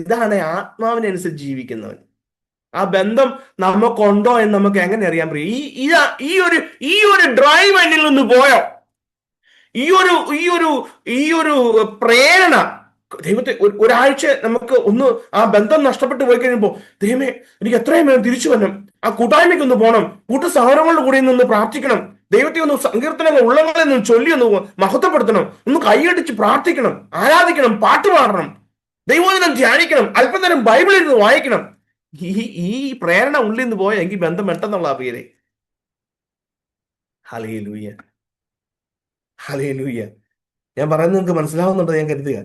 ഇതാണ് ആത്മാവിനനുസരിച്ച് ജീവിക്കുന്നവൻ. ആ ബന്ധം നമുക്കുണ്ടോ എന്ന് നമുക്ക് എങ്ങനെ അറിയാൻ പറ്റും? ഈ ഒരു ഡ്രൈവ് എന്നിൽ നിന്ന് പോയോ? ഈ ഒരു പ്രേരണ ദൈവത്തെ ഒരാഴ്ച നമുക്ക് ഒന്ന് ആ ബന്ധം നഷ്ടപ്പെട്ടു പോയി കഴിയുമ്പോൾ, ദൈവമേ എനിക്ക് എത്രയും വേണം തിരിച്ചു വരണം, ആ കൂട്ടായ്മയ്ക്ക് ഒന്ന് പോകണം, സഹോദരങ്ങളുടെ കൂടെ നിന്ന് പ്രാർത്ഥിക്കണം, ദൈവത്തെ ഒന്ന് സങ്കീർത്തനങ്ങൾ ഉള്ളങ്ങളിൽ നിന്ന് ചൊല്ലി ഒന്ന് മഹത്വപ്പെടുത്തണം, ഒന്ന് കൈയടിച്ച് പ്രാർത്ഥിക്കണം, ആരാധിക്കണം, പാട്ട് പാടണം, ദൈവദിനം ധ്യാനിക്കണം, അല്പനേരം ബൈബിളിൽ നിന്ന് വായിക്കണം. ഈ പ്രേരണ ഉള്ളിൽ നിന്ന് പോയ എനിക്ക് ബന്ധം പെട്ടെന്നുള്ള പേര്. Hallelujah, hallelujah. ഞാൻ പറയുന്നത് നിങ്ങൾക്ക് മനസ്സിലാവുന്നുണ്ടോ ഞാൻ കരുതുക.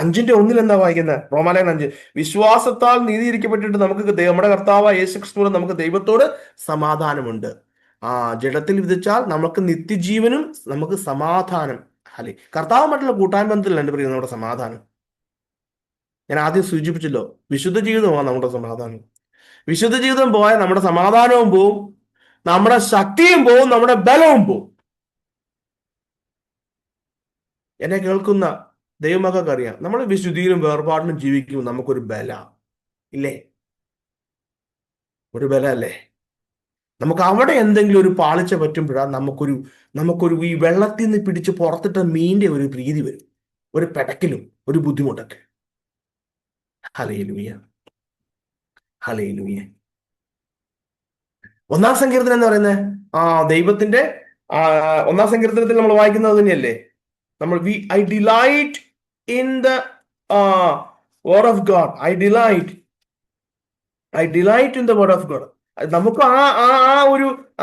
5:1 എന്താ വായിക്കുന്നത്? റോമാലേഖനം 5, വിശ്വാസത്താൽ നീതീകരിക്കപ്പെട്ടിട്ട് നമുക്ക് നമ്മുടെ കർത്താവായ യേശുക്രിസ്തുവിൽ നമുക്ക് ദൈവത്തോട് സമാധാനമുണ്ട്. ജഡത്തിൽ വിധിച്ചാൽ നമുക്ക് നിത്യജീവനും നമുക്ക് സമാധാനം. കർത്താവുമായിട്ടുള്ള കൂട്ടായ്മ ബന്ധത്തിലല്ല എൻ്റെ പ്രിയ നമ്മുടെ സമാധാനം. ഞാൻ ആദ്യം സൂചിപ്പിച്ചല്ലോ, വിശുദ്ധ ജീവിതമാണ് നമ്മുടെ സമാധാനം. വിശുദ്ധ ജീവിതം പോയാൽ നമ്മുടെ സമാധാനവും പോവും, നമ്മുടെ ശക്തിയും പോവും, നമ്മുടെ ബലവും പോവും. എന്നെ കേൾക്കുന്ന ദൈവമക്കൾക്ക് അറിയാം, നമ്മൾ വിശുദ്ധിയിലും വേർപാടിലും ജീവിക്കുമ്പോൾ നമുക്കൊരു ബല ഇല്ലേ? ഒരു ബല അല്ലേ? നമുക്ക് അവിടെ എന്തെങ്കിലും ഒരു പാളിച്ച പറ്റുമ്പോഴാണ് നമുക്കൊരു ഈ വെള്ളത്തിൽ നിന്ന് പിടിച്ച് പുറത്തിട്ട മീൻ്റെ ഒരു പ്രീതി വരും, ഒരു പെടക്കലും ഒരു ബുദ്ധിമുട്ടൊക്കെ. Hallelujah, hallelujah. 1-ാം സങ്കീർത്തനം എന്ന് പറയുന്നത് ദൈവത്തിന്റെ 1-ാം സങ്കീർത്തനത്തിൽ നമ്മൾ വായിക്കുന്നത് തന്നെയല്ലേ? I delight in the word of God. I delight in the word of God. നമുക്ക്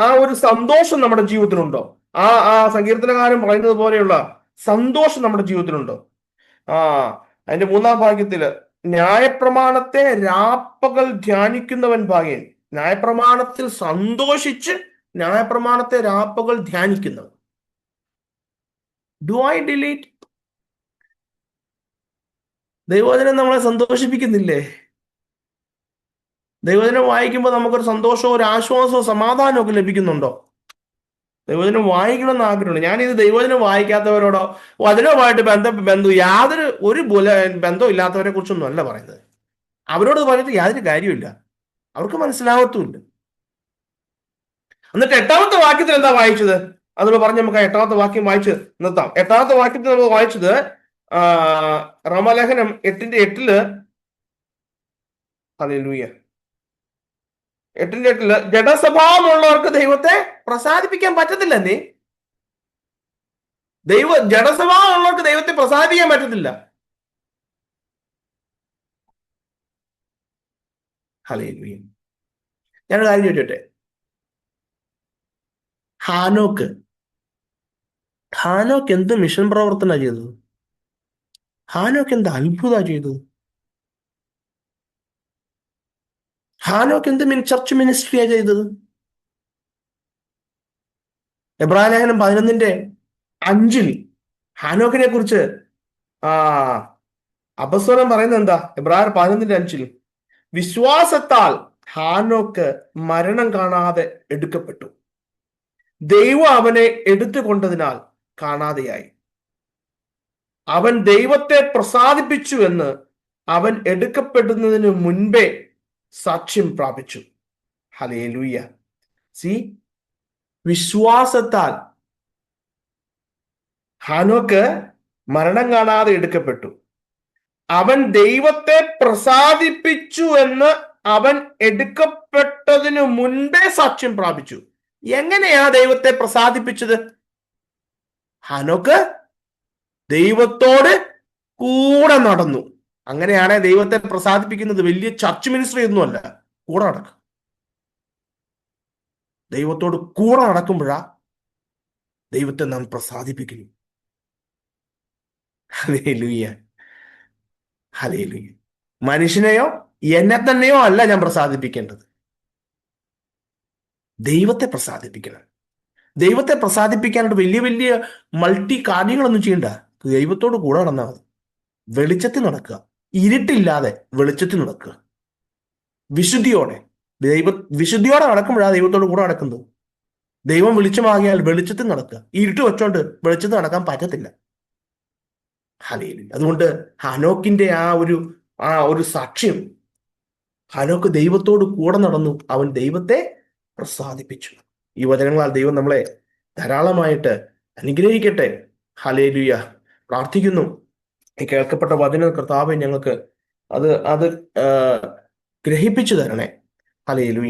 ആ ഒരു സന്തോഷം നമ്മുടെ ജീവിതത്തിലുണ്ടോ? ആ സങ്കീർത്തനകാരൻ പറയുന്നത് പോലെയുള്ള സന്തോഷം നമ്മുടെ ജീവിതത്തിലുണ്ടോ? ആ അതിന്റെ 3-ാം വാക്യത്തില് ന്യായപ്രമാണത്തെ രാപ്പകൽ ധ്യാനിക്കുന്നവൻ ഭാഗ്യൻ. ന്യായപ്രമാണത്തിൽ സന്തോഷിച്ച് ന്യായപ്രമാണത്തെ രാപ്പകൽ ധ്യാനിക്കുന്നവൻ. Do I delete? ദൈവവചനം നമ്മളെ സന്തോഷിപ്പിക്കുന്നില്ലേ? ദൈവവചനം വായിക്കുമ്പോൾ നമുക്കൊരു സന്തോഷവും ഒരു ആശ്വാസവും സമാധാനവും ഒക്കെ ലഭിക്കുന്നുണ്ടോ? ദൈവവചനം വായിക്കണമെന്ന് ആഗ്രഹമുണ്ട്. ഞാനിത് ദൈവവചനം വായിക്കാത്തവരോടോ വചനവുമായിട്ട് ബന്ധം യാതൊരു ബന്ധവും ഇല്ലാത്തവരെ കുറിച്ചൊന്നും അല്ല പറയുന്നത്. അവരോട് പറഞ്ഞിട്ട് യാതൊരു കാര്യമില്ല, അവർക്ക് മനസ്സിലാവത്തുമില്ല. എന്നിട്ട് 8-ാമത്തെ വാക്യത്തിൽ എന്താ വായിച്ചത്? അത് പറഞ്ഞ് നമുക്ക് 8-ാമത്തെ വാക്യം വായിച്ച് നിർത്താം. 8-ാമത്തെ വാക്യത്തിൽ നമ്മൾ വായിച്ചത് റോമാലേഖനം 8:8 ഹല്ലേലൂയ 8:8 ജഡസ്വഭാവമുള്ളവർക്ക് ദൈവത്തെ പ്രസാദിപ്പിക്കാൻ പറ്റത്തില്ല. ജഡസ്വഭാവമുള്ളവർക്ക് ദൈവത്തെ പ്രസാദിപ്പിക്കാൻ പറ്റത്തില്ല. ഹല്ലേലൂയ. ഞാനൊരു കാര്യം ചോദിച്ചോട്ടെ. ഹാനോക്ക് എന്ത് മിഷൻ പ്രവർത്തന ചെയ്തത്? ഹാനോക്ക് എന്ത് അത്ഭുത ചെയ്തത്? ഹാനോക്ക് എന്ത് ചർച്ച് മിനിസ്ട്രിയാ ചെയ്തത്? എബ്രായലേഖനം 11:5 ഹാനോക്കിനെ കുറിച്ച് അപ്പസ്തലൻ പറയുന്നത് എന്താ? എബ്രായർ 11:5 വിശ്വാസത്താൽ ഹാനോക്ക് മരണം കാണാതെ എടുക്കപ്പെട്ടു, ദൈവം അവനെ എടുത്തുകൊണ്ടതിനാൽ കാണാതെയായി. അവൻ ദൈവത്തെ പ്രസാദിപ്പിച്ചു എന്ന് അവൻ എടുക്കപ്പെടുന്നതിന് മുൻപേ സാക്ഷ്യം പ്രാപിച്ചു. ഹല്ലേലൂയ. സി, വിശ്വാസത്താൽ ഹാനോക്ക് മരണം കാണാതെ എടുക്കപ്പെട്ടു. അവൻ ദൈവത്തെ പ്രസാദിപ്പിച്ചു എന്ന് അവൻ എടുക്കപ്പെട്ടതിനു മുൻപേ സാക്ഷ്യം പ്രാപിച്ചു. എങ്ങനെയാ ദൈവത്തെ പ്രസാദിപ്പിച്ചത്? ഹാനോക്ക് ദൈവത്തോട് കൂടെ നടന്നു. അങ്ങനെയാണെ ദൈവത്തെ പ്രസാദിപ്പിക്കുന്നത് വലിയ ചർച്ച് മിനിസ്ട്രി ഒന്നുമല്ല, കൂടെ നടക്കും. ദൈവത്തോട് കൂടെ നടക്കുമ്പോഴാ ദൈവത്തെ നാം പ്രസാദിപ്പിക്കുന്നു. Hallelujah, hallelujah. മനുഷ്യനെയോ എന്നെ തന്നെയോ അല്ല ഞാൻ പ്രസാദിപ്പിക്കേണ്ടത്, ദൈവത്തെ പ്രസാദിപ്പിക്കണം. ദൈവത്തെ പ്രസാദിപ്പിക്കാനായിട്ട് വലിയ വലിയ മൾട്ടി കാര്യങ്ങളൊന്നും ചെയ്യണ്ട. ദൈവത്തോട് കൂടെ നടന്നാൽ മതി. വെളിച്ചത്തിൽ നടക്കുക, ഇരുട്ടില്ലാതെ വെളിച്ചത്തിൽ നടക്കുക, വിശുദ്ധിയോടെ. വിശുദ്ധിയോടെ നടക്കുമ്പോഴാണ് ദൈവത്തോട് കൂടെ നടക്കുന്നത്. ദൈവം വെളിച്ചമാകിയാൽ വെളിച്ചത്തിൽ നടക്കുക. ഇരുട്ട് വെച്ചോണ്ട് വെളിച്ചത്തിൽ നടക്കാൻ പറ്റത്തില്ല. ഹല്ലേലൂയ. അതുകൊണ്ട് ഹാനോക്കിന്റെ ആ ഒരു സാക്ഷ്യം, ഹാനോക്ക് ദൈവത്തോട് കൂടെ നടന്നു, അവൻ ദൈവത്തെ പ്രസാദിപ്പിച്ചു. ഈ വചനങ്ങളാൽ ദൈവം നമ്മളെ ധാരാളമായിട്ട് അനുഗ്രഹിക്കട്ടെ. ഹല്ലേലൂയ. പ്രാർത്ഥിക്കുന്നു, ഈ കേൾക്കപ്പെട്ട വചനം കർത്താവേ ഞങ്ങൾക്ക് അത് ഗ്രഹിപ്പിച്ചു തരണേ. ഹല്ലേലൂയ.